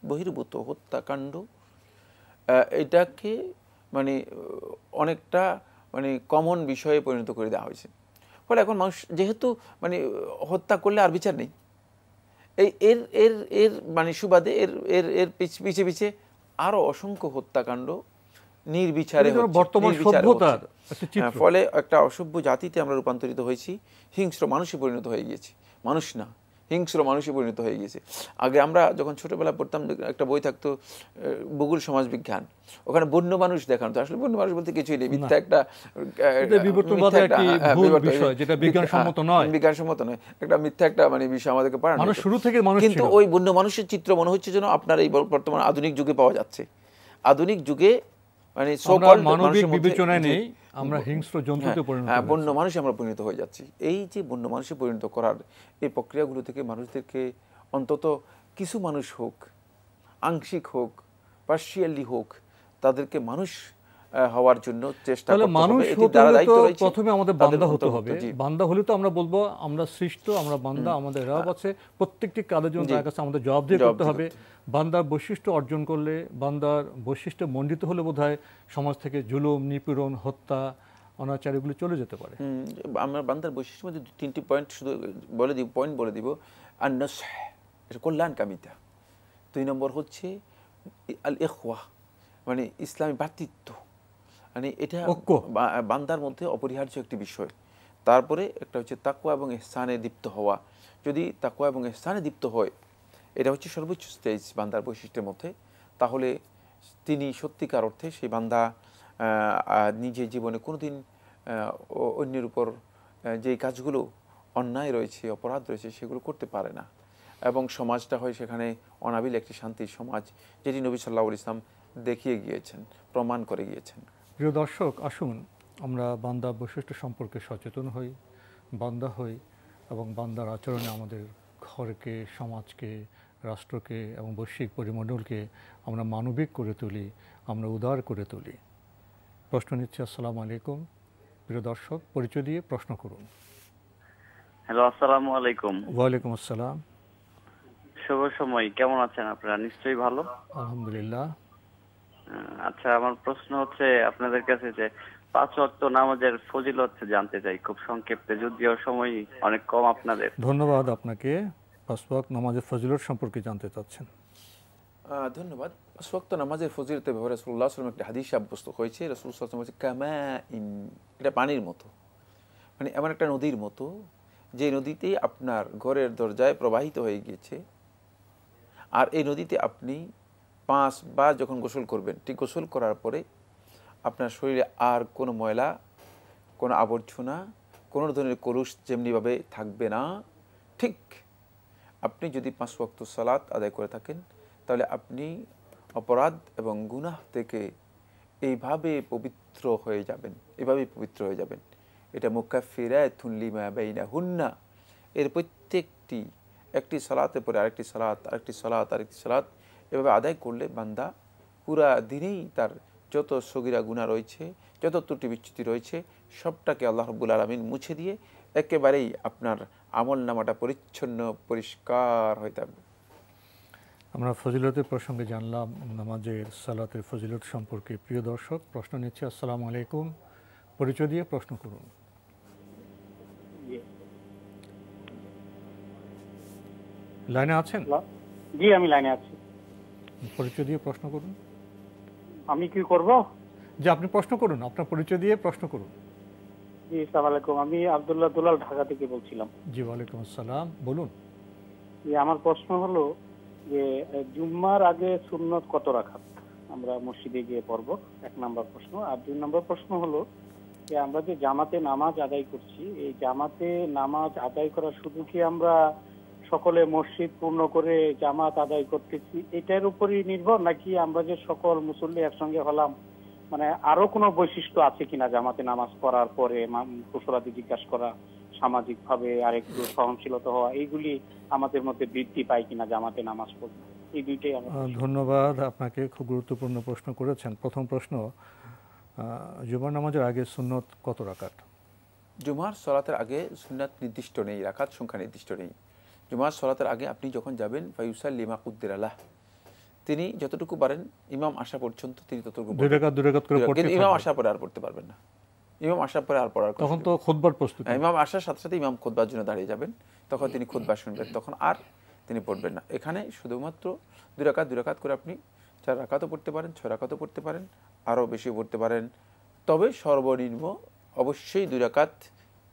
বহির্ভূত হত্যাকাণ্ড। এটাকে মানে অনেকটা মানে কমন বিষয়ে পরিণত করে দেওয়া হয়েছে। ফলে এখন মানুষ যেহেতু মানে হত্যা করলে আর বিচার নেই, এর এর এর মানে সুবাদে এর পিছে পিছে আরো অসংখ্য হত্যাকাণ্ড নির্বিচারে বর্তমান সভ্যতার ফলে একটা অসভ্য জাতিতে আমরা রূপান্তরিত হয়েছি, হিংস্র মানুষে পরিণত হয়ে গিয়েছি। মানুষ না, হিংস্র মানুষে পরিণত হয়ে গেছে। আগে আমরা যখন ছোটবেলা পড়তাম একটা বই থাকতো ভূগোল সমাজ বিজ্ঞান, ওখানে বন্য মানুষ দেখানো, তো আসলে বন্য মানুষ বলতে কিছুই নেই, মিথ্যা একটা বিজ্ঞানসম্মত নয়, একটা মিথ্যা একটা মানে বিষয় আমাদেরকে পড়ানো শুরু থেকে। কিন্তু ওই বন্য মানুষের চিত্র মনে হচ্ছে যেন আপনার এই বর্তমান আধুনিক যুগে পাওয়া যাচ্ছে। আধুনিক যুগে মানে মানবিক বিবেচনায় নেই, আমরা হিংস্র জন্তুতে পরিণত, বন্য মানুষ আমরা পরিণত হয়ে যাচ্ছি। এই যে বন্য মানুষে পরিণত করার এই প্রক্রিয়াগুলো থেকে মানুষদেরকে অন্তত কিছু মানুষ হোক, আংশিক হোক, পার্শিয়ালি হোক, তাদেরকে মানুষ হওয়ার জন্য চেষ্টা করতে হবে। মানুষ হতে হলে তো প্রথমে আমাদের বান্দা হতে হবে। বান্দা হলে তো আমরা বলবো আমরা সৃষ্ট, আমরা বান্দা, আমাদের রব আছে, প্রত্যেকটি কাজের জন্য তার কাছে আমাদের জবাবদিহি করতে হবে। বান্দার বৈশিষ্ট্য অর্জন করলে, বান্দার বৈশিষ্ট্য মণ্ডিত হলে বোধহয় সমাজ থেকে জুলুম, নিপীড়ন, হত্যা, অনাচার এগুলো চলে যেতে পারে। আমরা বান্দার বৈশিষ্ট্যের মধ্যে তিনটি পয়েন্ট শুধু বলে দিব। আন-নাসহ, এটা কল্যাণকামিতা। 2 নম্বর হচ্ছে আল-ইখওয়া, মানে ইসলামী ভ্রাতৃত্ব, মানে এটা বান্দার মধ্যে অপরিহার্য একটি বিষয়। তারপরে একটা হচ্ছে তাকওয়া এবং ইহসানে দীপ্ত হওয়া। যদি তাকওয়া এবং ইহসানে দীপ্ত হয়, এটা হচ্ছে সর্বোচ্চ স্টেজ বান্দার বৈশিষ্ট্যের মধ্যে, তাহলে তিনি সত্যিকার অর্থে সেই বান্দা নিজের জীবনে কোনোদিন অন্যের উপর যে কাজগুলো অন্যায় রয়েছে, অপরাধ রয়েছে, সেগুলো করতে পারে না, এবং সমাজটা হয় সেখানে অনাবিল একটি শান্তির সমাজ, যেটি নবী সাল্লাল্লাহু আলাইহি ওয়াসাল্লাম দেখিয়ে গিয়েছেন, প্রমাণ করে গিয়েছেন। প্রিয় দর্শক, আসুন আমরা বান্দা বৈশিষ্ট্য সম্পর্কে সচেতন হই, বান্দা হই, এবং বান্দার আচরণে আমাদের ঘরকে, সমাজকে, রাষ্ট্রকে এবং বৈশ্বিক পরিমণ্ডলকে আমরা মানবিক করে তুলি, আমরা উদার করে তুলি। প্রশ্ন নিচ্ছি। আসসালামু আলাইকুম। প্রিয় দর্শক, পরিচয় দিয়ে প্রশ্ন করুন। হ্যালো, আসসালামু আলাইকুম। ওয়ালাইকুম আসসালাম। শুভ সময়, কেমন আছেন আপনারা? নিশ্চয়ই ভালো। আলহামদুলিল্লাহ। আচ্ছা, আমার প্রশ্ন হচ্ছে আপনাদের কাছে যে 5 ওয়াক্ত নামাজের ফজিলত জানতে চাই খুব সংক্ষেপে, যদিও সময় অনেক কম আপনাদের। ধন্যবাদ আপনাকে। 5 ওয়াক্ত নামাজের ফজিলত সম্পর্কে জানতে চাচ্ছেন। ধন্যবাদ। 5 ওয়াক্ত নামাজের ফজিলতের ব্যাপারে রাসূলুল্লাহ সাল্লাল্লাহু আলাইহি ওয়াসাল্লাম একটা হাদিস সাব্যস্ত হয়েছে। রাসূল সাল্লাল্লাহু আলাইহি ওয়াসাল্লাম বলেছে কামাইন, এটা পানির মতো, মানে এমন একটা নদীর মতো যে নদীতে আপনার ঘরের দরজায় প্রবাহিত হয়ে গিয়েছে, আর এই নদীতে আপনি 5 বার যখন গোসল করবেন, ঠিক গোসল করার পরে আপনার শরীরে আর কোনো ময়লা, কোনো আবর্জনা, কোনো ধরনের কলুষ যেমনিভাবে থাকবে না। ঠিক আপনি যদি 5 ওয়াক্ত সালাত আদায় করে থাকেন, তাহলে আপনি অপরাধ এবং গুনাহ থেকে এইভাবে পবিত্র হয়ে যাবেন, এভাবেই পবিত্র হয়ে যাবেন। এটা মুকাফিরাতুন লিমা বাইনাহুন্না, এর প্রত্যেকটি একটি সালাতের পরে আরেকটি সালাত, আরেকটি সালাত, আরেকটি সালাত, এভাবে আদায় করলে বান্দা পুরা দিনেই তার যত সগীরা গুনাহ রয়েছে, যত ত্রুটি বিচ্যুতি রয়েছে, সবটাকে আল্লাহ রাব্বুল আলামিন মুছে দিয়ে একেবারেই আপনার আমল নামাটা পরিচ্ছন্ন, পরিষ্কার হয়ে থাকবে। আমরা ফজিলতের প্রসঙ্গে জানলাম, নামাজের সালাতের ফজিলত সম্পর্কে। প্রিয় দর্শক, প্রশ্ন নিচ্ছে। আসসালামু আলাইকুম। পরিচয় দিয়ে প্রশ্ন করুন। লাইনে আছেন? জি, আমি লাইনে আছি। পরিচয় দিয়ে প্রশ্ন করুন। আমি কি করব? যে আপনি প্রশ্ন করুন, আপনার পরিচয় দিয়ে প্রশ্ন করুন। জি, আসসালামু আলাইকুম। আমি আব্দুল্লাহ দুলাল, ঢাকা থেকে বলছিলাম। জি, ওয়ালাইকুম আসসালাম, বলুন। জি, আমার প্রশ্ন হলো যে জুম্মার আগে সুন্নত কত রাকাত আমরা মসজিদে গিয়ে পড়ব, 1 নম্বর প্রশ্ন। আর 2 নম্বর প্রশ্ন হলো যে আমরা যে জামাতে নামাজ আদায় করছি, এই জামাতে নামাজ আদায় করা শুধু কি আমরা সকলে মসজিদ পূর্ণ করে জামাত আদায় করতেছি এটার উপরই নির্ভর, নাকি আমরা যে সকল মুসল্লি একসঙ্গে হলাম, মানে আরো কোনো বৈশিষ্ট্য আছে কিনা জামাতে নামাজ পড়ার পরে কুশলাদি জিজ্ঞাসা করা, সামাজিক ভাবে আরেকটু সহনশীলতা হওয়া, এইগুলি আমাদের মধ্যে বৃদ্ধি পায় কিনা জামাতে নামাজ পড়লে? এই দুইটাই আমার। ধন্যবাদ আপনাকে, খুব গুরুত্বপূর্ণ প্রশ্ন করেছেন। প্রথম প্রশ্ন, জুমার নামাজের আগে সুন্নত কত রাকাত? জুমার সালাতের আগে সুন্নাত নির্দিষ্ট নেই, রাকাত সংখ্যা নির্দিষ্ট নেই। জুমার সালাতের আগে আপনি যখন যাবেন, ফায়ুসাল্লি মা কুদ্দিরা লাহ, তিনি যতটুকু পারেন ইমাম আসা পর্যন্ত তিনি ততটুকু, 2 রাকাত করে পড়তে, কিন্তু ইমাম আসার পরে আর পড়তে পারবেন না। ইমাম আসার পরে আর পড়ার, তখন তো খুতবার প্রস্তুতি। ইমাম আসার সাথে সাথে ইমাম খুতবার জন্য দাঁড়িয়ে যাবেন, তখন তিনি খুতবা শুনবেন, তখন আর তিনি পড়বেন না। এখানে শুধুমাত্র 2 রাকাত করে আপনি 4 রাকাতও পড়তে পারেন, 6 রাকাতও পড়তে পারেন, আরও বেশি পড়তে পারেন। তবে সর্বনিম্ন অবশ্যই 2 রাকাত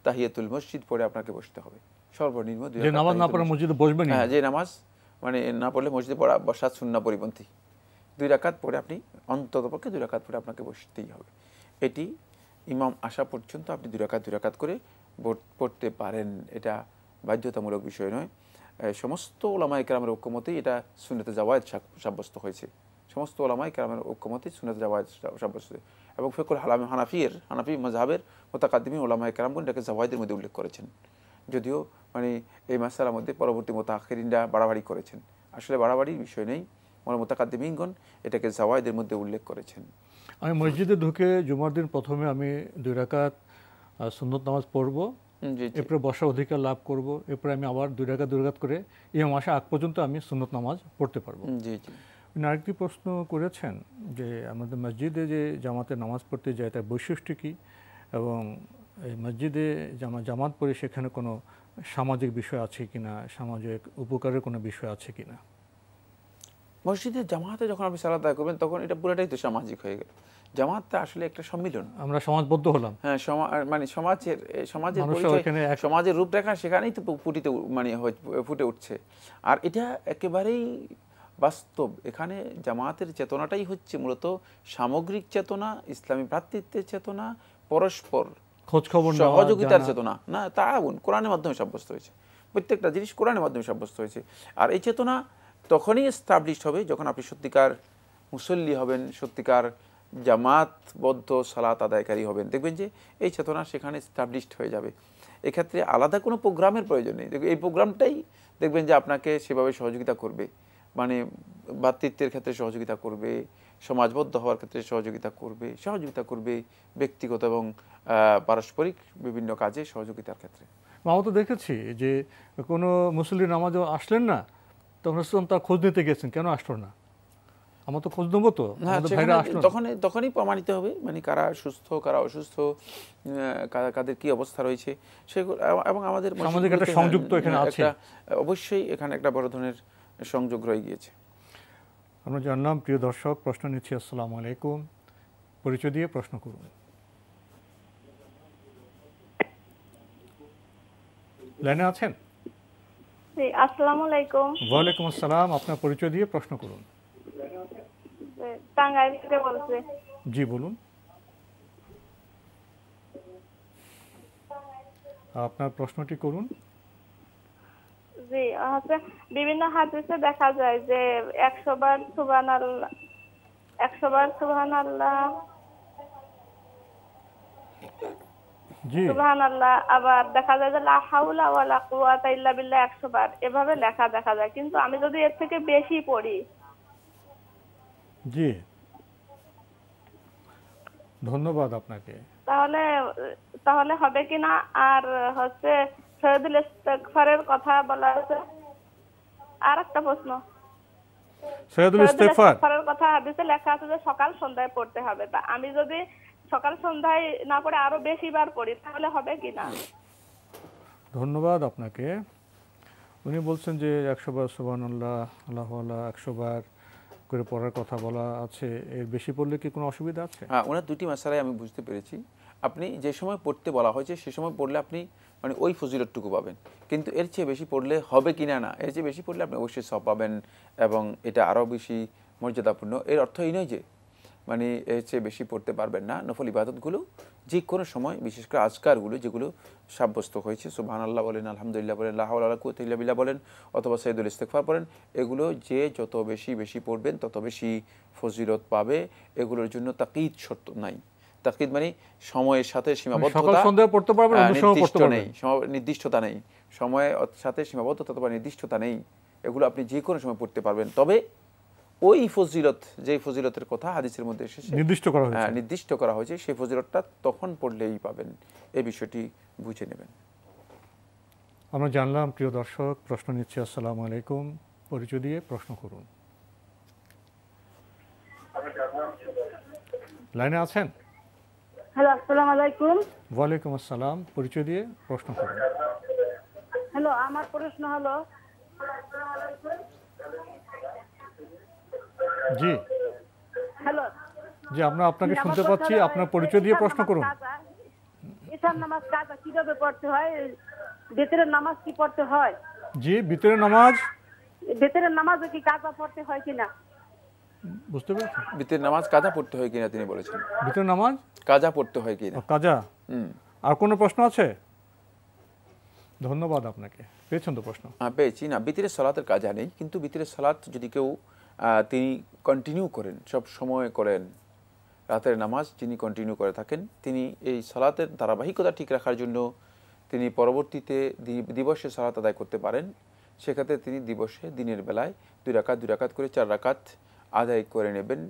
তাহিয়াতুল মসজিদ পড়ে আপনাকে বসতে হবে। সর্বনিম্ন 2 রাকাত। যে নামাজ না পড়ে মসজিদে বসবেন, হ্যাঁ, যে নামাজ মানে না পড়লে মসজিদে বসা সুন্নাহ পরিপন্থী। 2 রাকাত পড়ে আপনি অন্ততপক্ষে 2 রাকাত পড়ে আপনাকে বসতেই হবে। এটি ইমাম আসা পর্যন্ত আপনি 2 রাকাত করে পড়তে পারেন, এটা বাধ্যতামূলক বিষয় নয়। সমস্ত ওলামায়ে কেরামের ঐক্যমতেই এটা সুন্নতে জাওয়ায়েজ সাব্যস্ত হয়েছে। সমস্ত ওলামায়ে কেরামের ঐক্যমতেই সুন্নতে জাওয়ায়েজ সাব্যস্ত, এবং ফিকহুল হানাফি মাযহাবের মুতাকাদ্দিমিন ওলামায়ে কেরামগণ এটাকে জাওয়ায়েদের মধ্যে উল্লেখ করেছেন। যদিও মানে এই মাসআলার মধ্যে পরবর্তী মুতাআখিরিনরা বাড়াবাড়ি করেছেন, আসলে বাড়াবাড়ির বিষয় নেই, মুতাকাদ্দিমিনগণ এটাকে জাওয়ায়েদের মধ্যে উল্লেখ করেছেন। আমি মসজিদে ঢুকে জুমার দিন প্রথমে আমি 2 রাকাত সুন্নত নামাজ পড়ব, এরপরে বসার অধিকার লাভ করব, এরপরে আমি আবার 2 রাকাত করে ইমাম আসা আগ পর্যন্ত আমি সুন্নত নামাজ পড়তে পারবো। জি জি। আরেকটি প্রশ্ন করেছেন যে আমাদের মসজিদে যে জামাতে নামাজ পড়তে যায় তার বৈশিষ্ট্য কী, এবং এই মসজিদে জামাত পড়ে সেখানে কোনো সামাজিক বিষয় আছে কিনা, সামাজিক উপকারের কোনো বিষয় আছে কিনা? মসজিদের জামাতে যখন আপনি সালাত আদায় করবেন, তখন এটা পুরোটাই তো সামাজিক হয়ে গেল। জামাতটা আসলে একটা সম্মিলন, আমরা সমাজবদ্ধ হলাম। হ্যাঁ, মানে সমাজের পরিচয়, সমাজের রূপরেখা সেখানেই তো ফুটে উঠছে। আর এটা একেবারেই বাস্তব। এখানে জামাতের চেতনাটাই হচ্ছে মূলত সামগ্রিক চেতনা, ইসলামী ভ্রাতৃত্বের চেতনা, পরস্পর খোঁজখবর সহযোগিতার চেতনা, না তাআউন কোরআনের মাধ্যমে সাব্যস্ত হয়েছে। প্রত্যেকটা জিনিস কোরআনের মাধ্যমে সাব্যস্ত হয়েছে। আর এই চেতনা তখনই এস্টাবলিশ হবে যখন আপনি সত্যিকার মুসল্লি হবেন, সত্যিকার জামাতবদ্ধ সালাত আদায়কারী হবেন। দেখবেন যে এই চেতনা সেখানে এস্টাবলিশড হয়ে যাবে। এক্ষেত্রে আলাদা কোনো প্রোগ্রামের প্রয়োজন নেই। এই প্রোগ্রামটাই দেখবেন যে আপনাকে সেভাবে সহযোগিতা করবে, মানে ভ্রাতৃত্বের ক্ষেত্রে সহযোগিতা করবে, সমাজবদ্ধ হওয়ার ক্ষেত্রে সহযোগিতা করবে ব্যক্তিগত এবং পারস্পরিক বিভিন্ন কাজে সহযোগিতার ক্ষেত্রে। আমরা তো দেখেছি যে কোনো মুসল্লি নামাজও আসলেন না, তখন তার খোঁজ নিতে গেছেন, কেন আসলো না, আমরা তো খোঁজ নেবো, তো তখনই প্রমাণিত হবে মানে কারা সুস্থ কারা অসুস্থ, কাদের কি অবস্থা রয়েছে সেগুলো। এবং আমাদের সংযুক্ত এখানে আছে, অবশ্যই এখানে একটা বড় ধরনের সংযোগ রয়ে গিয়েছে। আমরা জানলাম। প্রিয় দর্শক, প্রশ্ন নিচ্ছি। আসসালামু আলাইকুম, পরিচয় দিয়ে প্রশ্ন করুন। লাইনে আছেন? জি, আসসালামু আলাইকুম। ওয়ালাইকুম আসসালাম, আপনার পরিচয় দিয়ে প্রশ্ন করুন। টাঙ্গাইল থেকে বলছি। জি বলুন, আপনার প্রশ্নটি করুন। জি, হচ্ছে বিভিন্ন হাদিসে দেখা যায় যে 100 বার সুবহানাল্লাহ, 100 বার সুবহানাল্লাহ, জি সুবহানাল্লাহ, আবার দেখা যায় যে লা হাওলা ওয়ালা কুওয়াতা ইল্লা বিল্লাহ 100 বার এভাবে লেখা দেখা যায়। কিন্তু আমি যদি এর থেকে বেশি পড়ি, জি ধন্যবাদ আপনাকে, তাহলে হবে কিনা? আর হচ্ছে সৈয়দুল ইস্তেগফারের কথা বলা আছে। আর একটা প্রশ্ন, সৈয়দুল ইস্তেগফারের কথা হাদিসে লেখা আছে যে সকাল সন্ধ্যায় পড়তে হবে। তা আমি যদি সকাল সন্ধ্যায় না পড়ে আরো বেশি বার পড়ি তাহলে হবে কিনা? ধন্যবাদ আপনাকে। উনি বলছেন যে 100 বার সুবহানাল্লাহ, আল্লাহু আল্লাহ 100 বার করে পড়ার কথা বলা আছে, এর বেশি পড়লে কি কোনো অসুবিধা আছে? হ্যাঁ, ওনার দুটি মাসালাই আমি বুঝতে পেরেছি। আপনি যে সময় পড়তে বলা হয়েছে সে সময় পড়লে আপনি মানে ওই ফজিলতটুকু পাবেন, কিন্তু এর চেয়ে বেশি পড়লে হবে কিনা না, এর চেয়ে বেশি পড়লে আপনি অবশ্যই সওয়াব পাবেন এবং এটা আরও বেশি মর্যাদাপূর্ণ। এর অর্থ এই নয় যে মানে এর চেয়ে বেশি পড়তে পারবেন না। নফল ইবাদতগুলো যে কোনো সময়, বিশেষ করে আজকারগুলো যেগুলো সাব্যস্ত হয়েছে, সুবহানাল্লাহ বলেন, আলহামদুলিল্লাহ বলেন, লা হাওলা ওয়ালা কুওয়াতা ইল্লা বিল্লাহ বলেন, অথবা সাইয়্যিদুল ইস্তিগফার পড়েন, এগুলো যে যত বেশি পড়বেন তত বেশি ফজিলত পাবে। এগুলোর জন্য তাকিদ শর্ত নাই। তাকিদ মানে সময়ের সাথে সীমাবদ্ধতা নির্দিষ্টতা নেই, সময়ের সাথে সীমাবদ্ধতা বা নির্দিষ্টতা নেই। এগুলো আপনি যে কোনো সময় পড়তে পারবেন। তবে ওই ফজিলত, যে ফজিলতের কথা হাদিসের মধ্যে এসেছে, নির্দিষ্ট করা হয়েছে, সেই ফজিলতটা তখন পড়লেই পাবেন। এই বিষয়টি বুঝে নেবেন। আমরা জানলাম। প্রিয় দর্শক, প্রশ্ন নিচ্ছি। আসসালামু আলাইকুম, পরিচয় দিয়ে প্রশ্ন করুন। লাইনে আছেন? হ্যালো, আসসালামু আলাইকুম। ওয়ালাইকুম আসসালাম, পরিচয় দিয়ে প্রশ্ন করুন। হ্যালো, আমার প্রশ্ন হলো, জি হ্যালো জি, আমরা আপনাকে শুনতে পাচ্ছি, আপনার পরিচয় দিয়ে প্রশ্ন করুন। ঈশার নামাজ কাজা কিভাবে পড়তে হয়? বেতরের নামাজ কি পড়তে হয়? জি, বেতরের নামাজও কি কাজা পড়তে হয় কিনা? বুঝতে পেরেছি, বেতরের নামাজ কাজা পড়তে হয় কিনা তিনি বলেছেন। বেতরের নামাজ কাজা পড়তে হয় কিনা? কাজা। আর কোনো প্রশ্ন আছে? ধন্যবাদ আপনাকে। পেয়েছেন তো প্রশ্ন? পেয়েছি। না, বিতরের সালাতের কাজা নেই, কিন্তু বিতরের সালাত যদি কেউ তিনি কন্টিনিউ করেন, সব সময় করেন, রাতের নামাজ যিনি কন্টিনিউ করে থাকেন, তিনি এই সালাতের ধারাবাহিকতা ঠিক রাখার জন্য তিনি পরবর্তীতে দিবসে সালাত আদায় করতে পারেন। সেক্ষেত্রে তিনি দিবসে দিনের বেলায় 2 রাকাত করে 4 রাকাত আদায় করে নেবেন।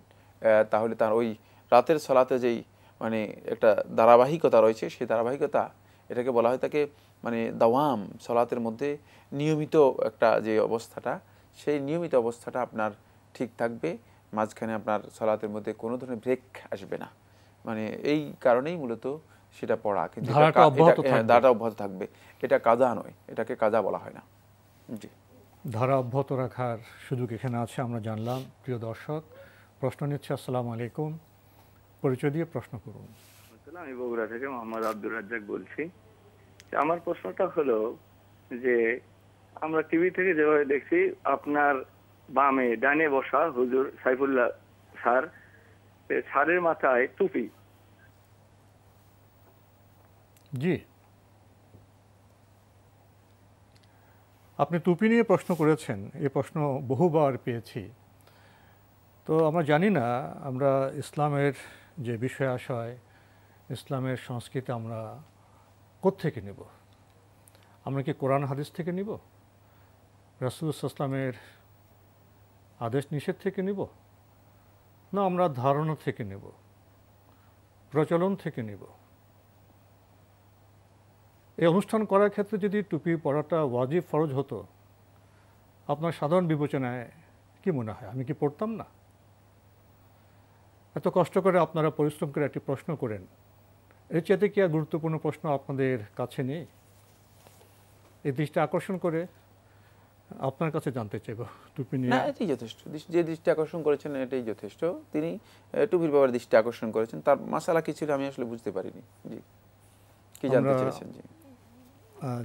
তাহলে তার ওই রাতের সালাতে যেই মানে একটা ধারাবাহিকতা রয়েছে, সেই ধারাবাহিকতা, এটাকে বলা হয় তাকে মানে দাওয়াম, সালাতের মধ্যে নিয়মিত একটা যে অবস্থাটা, সেই নিয়মিত অবস্থাটা আপনার ঠিক থাকবে। মাঝখানে আপনার সালাতের মধ্যে কোনো ধরনের ব্রেক আসবে না। মানে এই কারণেই মূলত সেটা পড়া, কিন্তু ধারাটা অব্যাহত থাকবে। এটা কাজা নয়, এটাকে কাজা বলা হয় না। জি, ধারা অব্যাহত রাখার সুযোগ এখানে আছে, আমরা জানলাম। প্রিয় দর্শক, প্রশ্ন নিচ্ছে। আসসালামু আলাইকুম, পরিচয় দিয়ে প্রশ্ন করুন। আমি বগুড়া থেকে মোহাম্মদ আব্দুর রাজ্জাক বলছি। আমার প্রশ্নটা হলো যে আমরা টিভি থেকে যেভাবে দেখছি আপনার বামে ডানে বসা হুজুর সাইফুল্লাহ স্যার, স্যারের মাথায় টুপি। জি, আপনি টুপি নিয়ে প্রশ্ন করেছেন, এই প্রশ্ন বহুবার পেয়েছি। তো আমরা জানি না আমরা ইসলামের যে বিষয় আশয়, ইসলামের সংস্কৃতি আমরা কোত্থেকে নেব? আমরা কি কোরআন হাদিস থেকে নিব, রাসূল ইসলামের আদেশ নিষেধ থেকে নিব, না আমরা ধারণা থেকে নেব, প্রচলন থেকে নেব? এই অনুষ্ঠান করার ক্ষেত্রে যদি টুপি পরাটা ওয়াজিব ফরজ হতো, আপনার সাধারণ বিবেচনায় কি মনে হয় আমি কি পড়তাম না? এত কষ্ট করে আপনারা পরিশ্রম করে একটি প্রশ্ন করেন, এর চাইতে কি আর গুরুত্বপূর্ণ প্রশ্ন আপনাদের কাছে নেই? এই দৃষ্টি আকর্ষণ করে আপনার কাছে জানতে চাইব টুপি নিয়ে। না, এটাই যথেষ্ট। যে দৃষ্টি আকর্ষণ করেছেন এটাই যথেষ্ট। তিনি টুপির ব্যাপারে দৃষ্টি আকর্ষণ করেছেন, তার মাসালা কি ছিল আমি আসলে বুঝতে পারিনি। জি, কি জানতে চেয়েছেন? জি,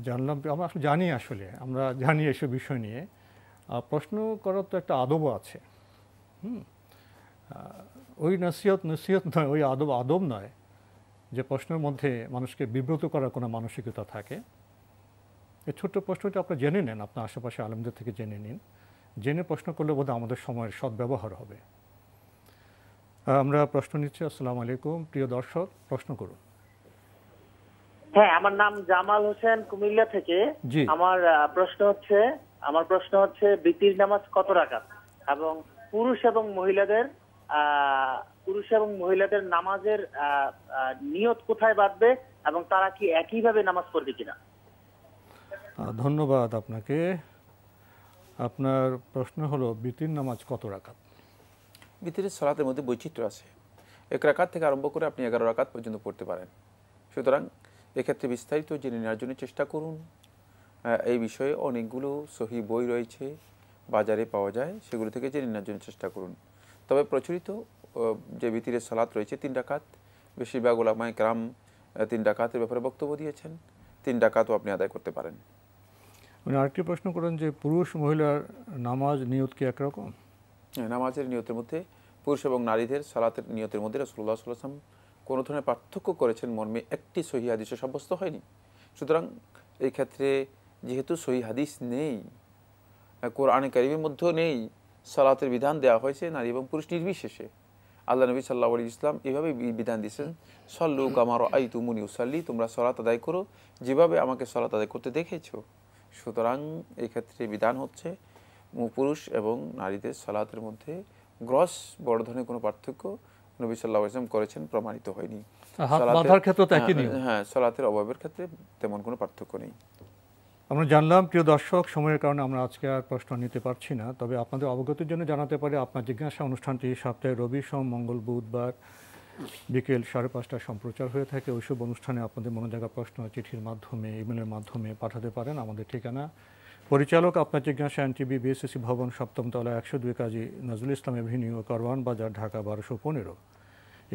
জানলাম, আমরা আসলে জানি, আসলে আমরা জানি এসব বিষয় নিয়ে। প্রশ্ন করার তো একটা আদবও আছে। ওই নসিহত নয়, ওই আদব নয় যে প্রশ্নের মধ্যে মানুষকে বিব্রত করার কোনো মানসিকতা থাকে। এই ছোট্ট প্রশ্নটা আপনারা জেনে নেন, আপনার আশেপাশে আলেমদের থেকে জেনে নিন। জেনে প্রশ্ন করলে বোধহয় আমাদের সময়ের সদ্ব্যবহার হবে। আমরা প্রশ্ন নিচ্ছি। আসসালামু আলাইকুম, প্রিয় দর্শক, প্রশ্ন করুন। হ্যাঁ, আমার নাম জামাল হোসেন, কুমিল্লা থেকে। আমার প্রশ্ন হচ্ছে বিতির নামাজ কত রাকাত, এবং পুরুষ এবং মহিলাদের নামাজের নিয়ত কোথায় বাঁধবে, এবং তারা কি একইভাবে নামাজ পড়বে কিনা? ধন্যবাদ আপনাকে। আপনার প্রশ্ন হলো বিতির নামাজ কত রাকাত? বিতিরের সালাতের মধ্যে বৈচিত্র্য আছে। 1 রাকাত থেকে আরম্ভ করে আপনি 11 রাকাত পর্যন্ত পড়তে পারেন। সুতরাং এক্ষেত্রে বিস্তারিত জেনে নেওয়ার জন্য চেষ্টা করুন। এই বিষয়ে অনেকগুলো সহি বই রয়েছে, বাজারে পাওয়া যায়, সেগুলো থেকে জেনে নেওয়ার জন্য চেষ্টা করুন। তবে প্রচলিত যে বিতিরের সালাত রয়েছে 3 রাকাত, বেশিরভাগ উলামায়ে কেরাম 3 রাকাতের ব্যাপারে বক্তব্য দিয়েছেন। 3 রাকাতও আপনি আদায় করতে পারেন। আরেকটি প্রশ্ন করেন যে পুরুষ মহিলার নামাজ নিয়ত কি একরকম? নামাজের নিয়তের মধ্যে পুরুষ এবং নারীদের সালাতের নিয়তের মধ্যে রাসূলুল্লাহ সাল্লাল্লাহু আলাইহি ওয়াসাল্লাম কোনো ধরনের পার্থক্য করেছেন মর্মে একটি সহিহ হাদিসে সাব্যস্ত হয়নি। সুতরাং এই ক্ষেত্রে যেহেতু সহিহ হাদিস নেই, কোরআনে কারীমের মধ্যেও নেই, সালাতের বিধান দেওয়া হয়েছে নারী এবং পুরুষ নির্বিশেষে। আল্লাহ নবী সাল্লাল্লাহু আলাইহি ওয়াসাল্লাম এভাবে বিধান দিয়েছেন, সল্লু কামা রাআইতুমুনি উসাল্লি, তোমরা সালাত আদায় করো যেভাবে আমাকে সালাত আদায় করতে দেখেছো। সুতরাং এই ক্ষেত্রে বিধান হচ্ছে পুরুষ এবং নারীদের সালাতের মধ্যে গ্রস বড় ধরনের কোনো পার্থক্য নবী সাল্লাল্লাহু আলাইহি ওয়াসাল্লাম করেছেন প্রমাণিত হয়নি। হ্যাঁ, সালাতের অভাবের ক্ষেত্রে তেমন কোনো পার্থক্য নেই। আমরা জানলাম। প্রিয় দর্শক, সময়ের কারণে আমরা আজকে আর প্রশ্ন নিতে পারছি না, তবে আপনাদের অবগতির জন্য জানাতে পারি আপনার জিজ্ঞাসা অনুষ্ঠানটি সপ্তাহে রবি, সোম, মঙ্গল, বুধবার বিকেল 5:30 সম্প্রচার হয়ে থাকে। ওইসব অনুষ্ঠানে আপনাদের মনোজাগা প্রশ্ন চিঠির মাধ্যমে, ইমেলের মাধ্যমে পাঠাতে পারেন। আমাদের ঠিকানা পরিচালক আপনার জিজ্ঞাসা, এনটিভি, বিএসসি ভবন, 7ম তলা, 102 কাজী নজরুল ইসলাম এভিনিউ, কারওয়ান বাজার, ঢাকা 1215।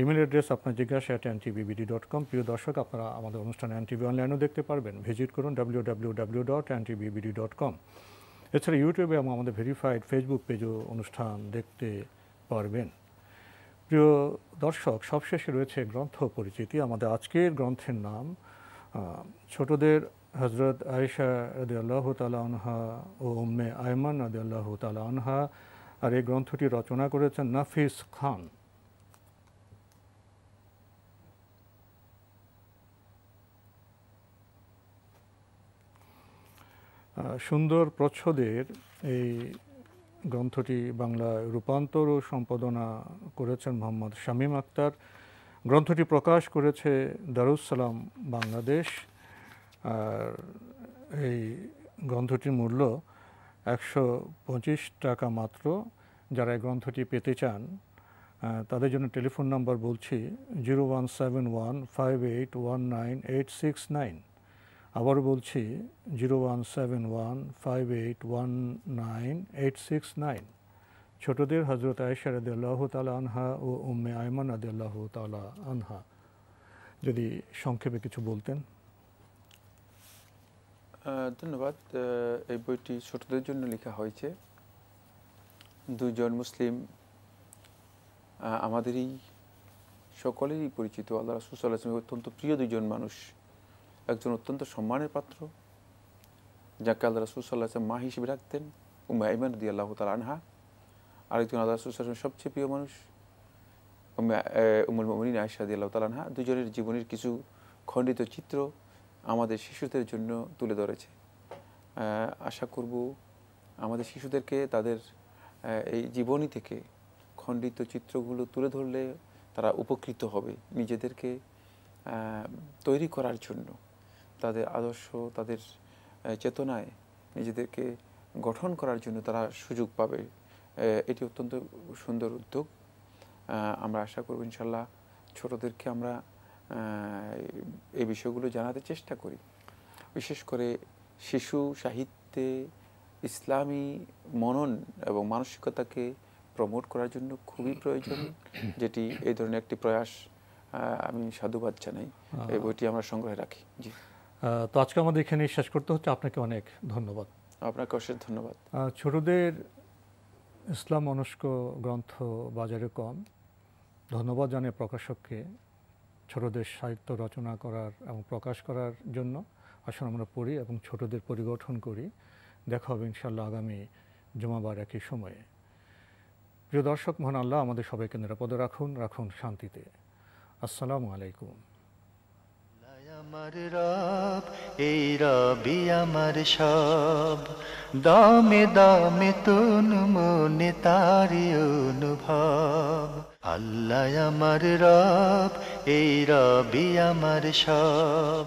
ইমেল অ্যাড্রেস আপনার জিজ্ঞাসা @ntvbd.com। প্রিয় দর্শক, আপনারা আমাদের অনুষ্ঠানে এনটিভি অনলাইনেও দেখতে পারবেন। ভিজিট করুন www.ntvbd.com। এছাড়া ইউটিউবে এবং আমাদের ভেরিফাইড ফেসবুক পেজও অনুষ্ঠান দেখতে পারবেন। প্রিয় দর্শক, সবশেষে রয়েছে গ্রন্থ পরিচিতি। আমাদের আজকের গ্রন্থের নাম ছোটদের হজরত আয়েশা রাদিয়াল্লাহু তাআলা আনহা ও উম্মে আয়মান রাদিয়াল্লাহু তাআলা আনহা। আর এই গ্রন্থটি রচনা করেছেন নাফিস খান। সুন্দর প্রচ্ছদের এই গ্রন্থটি বাংলায় রূপান্তর ও সম্পাদনা করেছেন মোহাম্মদ শামীম আক্তার। গ্রন্থটি প্রকাশ করেছে দারুস সালাম বাংলাদেশ। আর এই গ্রন্থটির মূল্য 125 টাকা মাত্র। যারা এই গ্রন্থটি পেতে চান তাদের জন্য টেলিফোন নাম্বার বলছি 01715819869। আবার বলছি 01715819869। ছোটদের হজরত আয়েশা রাদিয়াল্লাহু তাআলা আনহা ও উম্মে আয়মান রাদিয়াল্লাহু তাআলা আনহা। যদি সংক্ষেপে কিছু বলতেন। ধন্যবাদ। এই বইটি ছোটদের জন্য লেখা হয়েছে। দুজন মুসলিম আমাদেরই সকলেরই পরিচিত, আল্লাহ রাসূল সাল্লাল্লাহু আলাইহি ওয়াসাল্লাম অত্যন্ত প্রিয় দুজন মানুষ। একজন অত্যন্ত সম্মানের পাত্র, যাকে আল্লাহ রাসূল সাল্লাল্লাহু আলাইহি ওয়াসাল্লাম মা হিসেবে রাখতেন, উম্মে আইমান রাদিয়াল্লাহু তাআলা আনহা। আরেকজন আল্লাহ রাসূল সাল্লাল্লাহু আলাইহি ওয়াসাল্লাম সবচেয়ে প্রিয় মানুষ, উম্মুল মুমিনিন আয়েশা রাদিয়াল্লাহু তাআলা আনহা। দুজনের জীবনের কিছু খণ্ডিত চিত্র আমাদের শিশুদের জন্য তুলে ধরেছে। আশা করব আমাদের শিশুদেরকে তাদের এই জীবনী থেকে খণ্ডিত চিত্রগুলো তুলে ধরলে তারা উপকৃত হবে, নিজেদেরকে তৈরি করার জন্য, তাদের আদর্শ, তাদের চেতনায় নিজেদেরকে গঠন করার জন্য তারা সুযোগ পাবে। এটি অত্যন্ত সুন্দর উদ্যোগ। আমরা আশা করব ইনশাল্লাহ ছোটদেরকে আমরা এই বিষয়গুলো জানাতে চেষ্টা করি। বিশেষ করে শিশু সাহিত্যে ইসলামী মনন এবং মানসিকতাকে প্রমোট করার জন্য খুবই প্রয়োজন, যেটি এই ধরনের একটি প্রয়াস। আমি সাধুবাদ জানাই, এই বইটি আমরা সংগ্রহে রাখি। জি, তো আজকে আমাদের এখানে শেষ করতে হচ্ছে। আপনাকে অনেক ধন্যবাদ। আপনাকে অশেষ ধন্যবাদ। ছোটদের ইসলাম মনস্ক গ্রন্থ বাজারে কম। ধন্যবাদ জানাই প্রকাশককে ছোটদের সাহিত্য রচনা করার এবং প্রকাশ করার জন্য। আসলে আমরা পড়ি এবং ছোটদের পরিগঠন করি। দেখা হবে ইনশাআল্লাহ আগামী জুমাবার একই সময়ে। প্রিয় দর্শক, মহান আল্লাহ আমাদের সবাইকে নিরাপদে রাখুন, রাখুন শান্তিতে। আসসালামু আলাইকুম। আমার রব, এই রবি আমার সব, দামে দামে তুন মনে তারি অনুভব। আল্লাহ আমার রব, এই রবি আমার সব।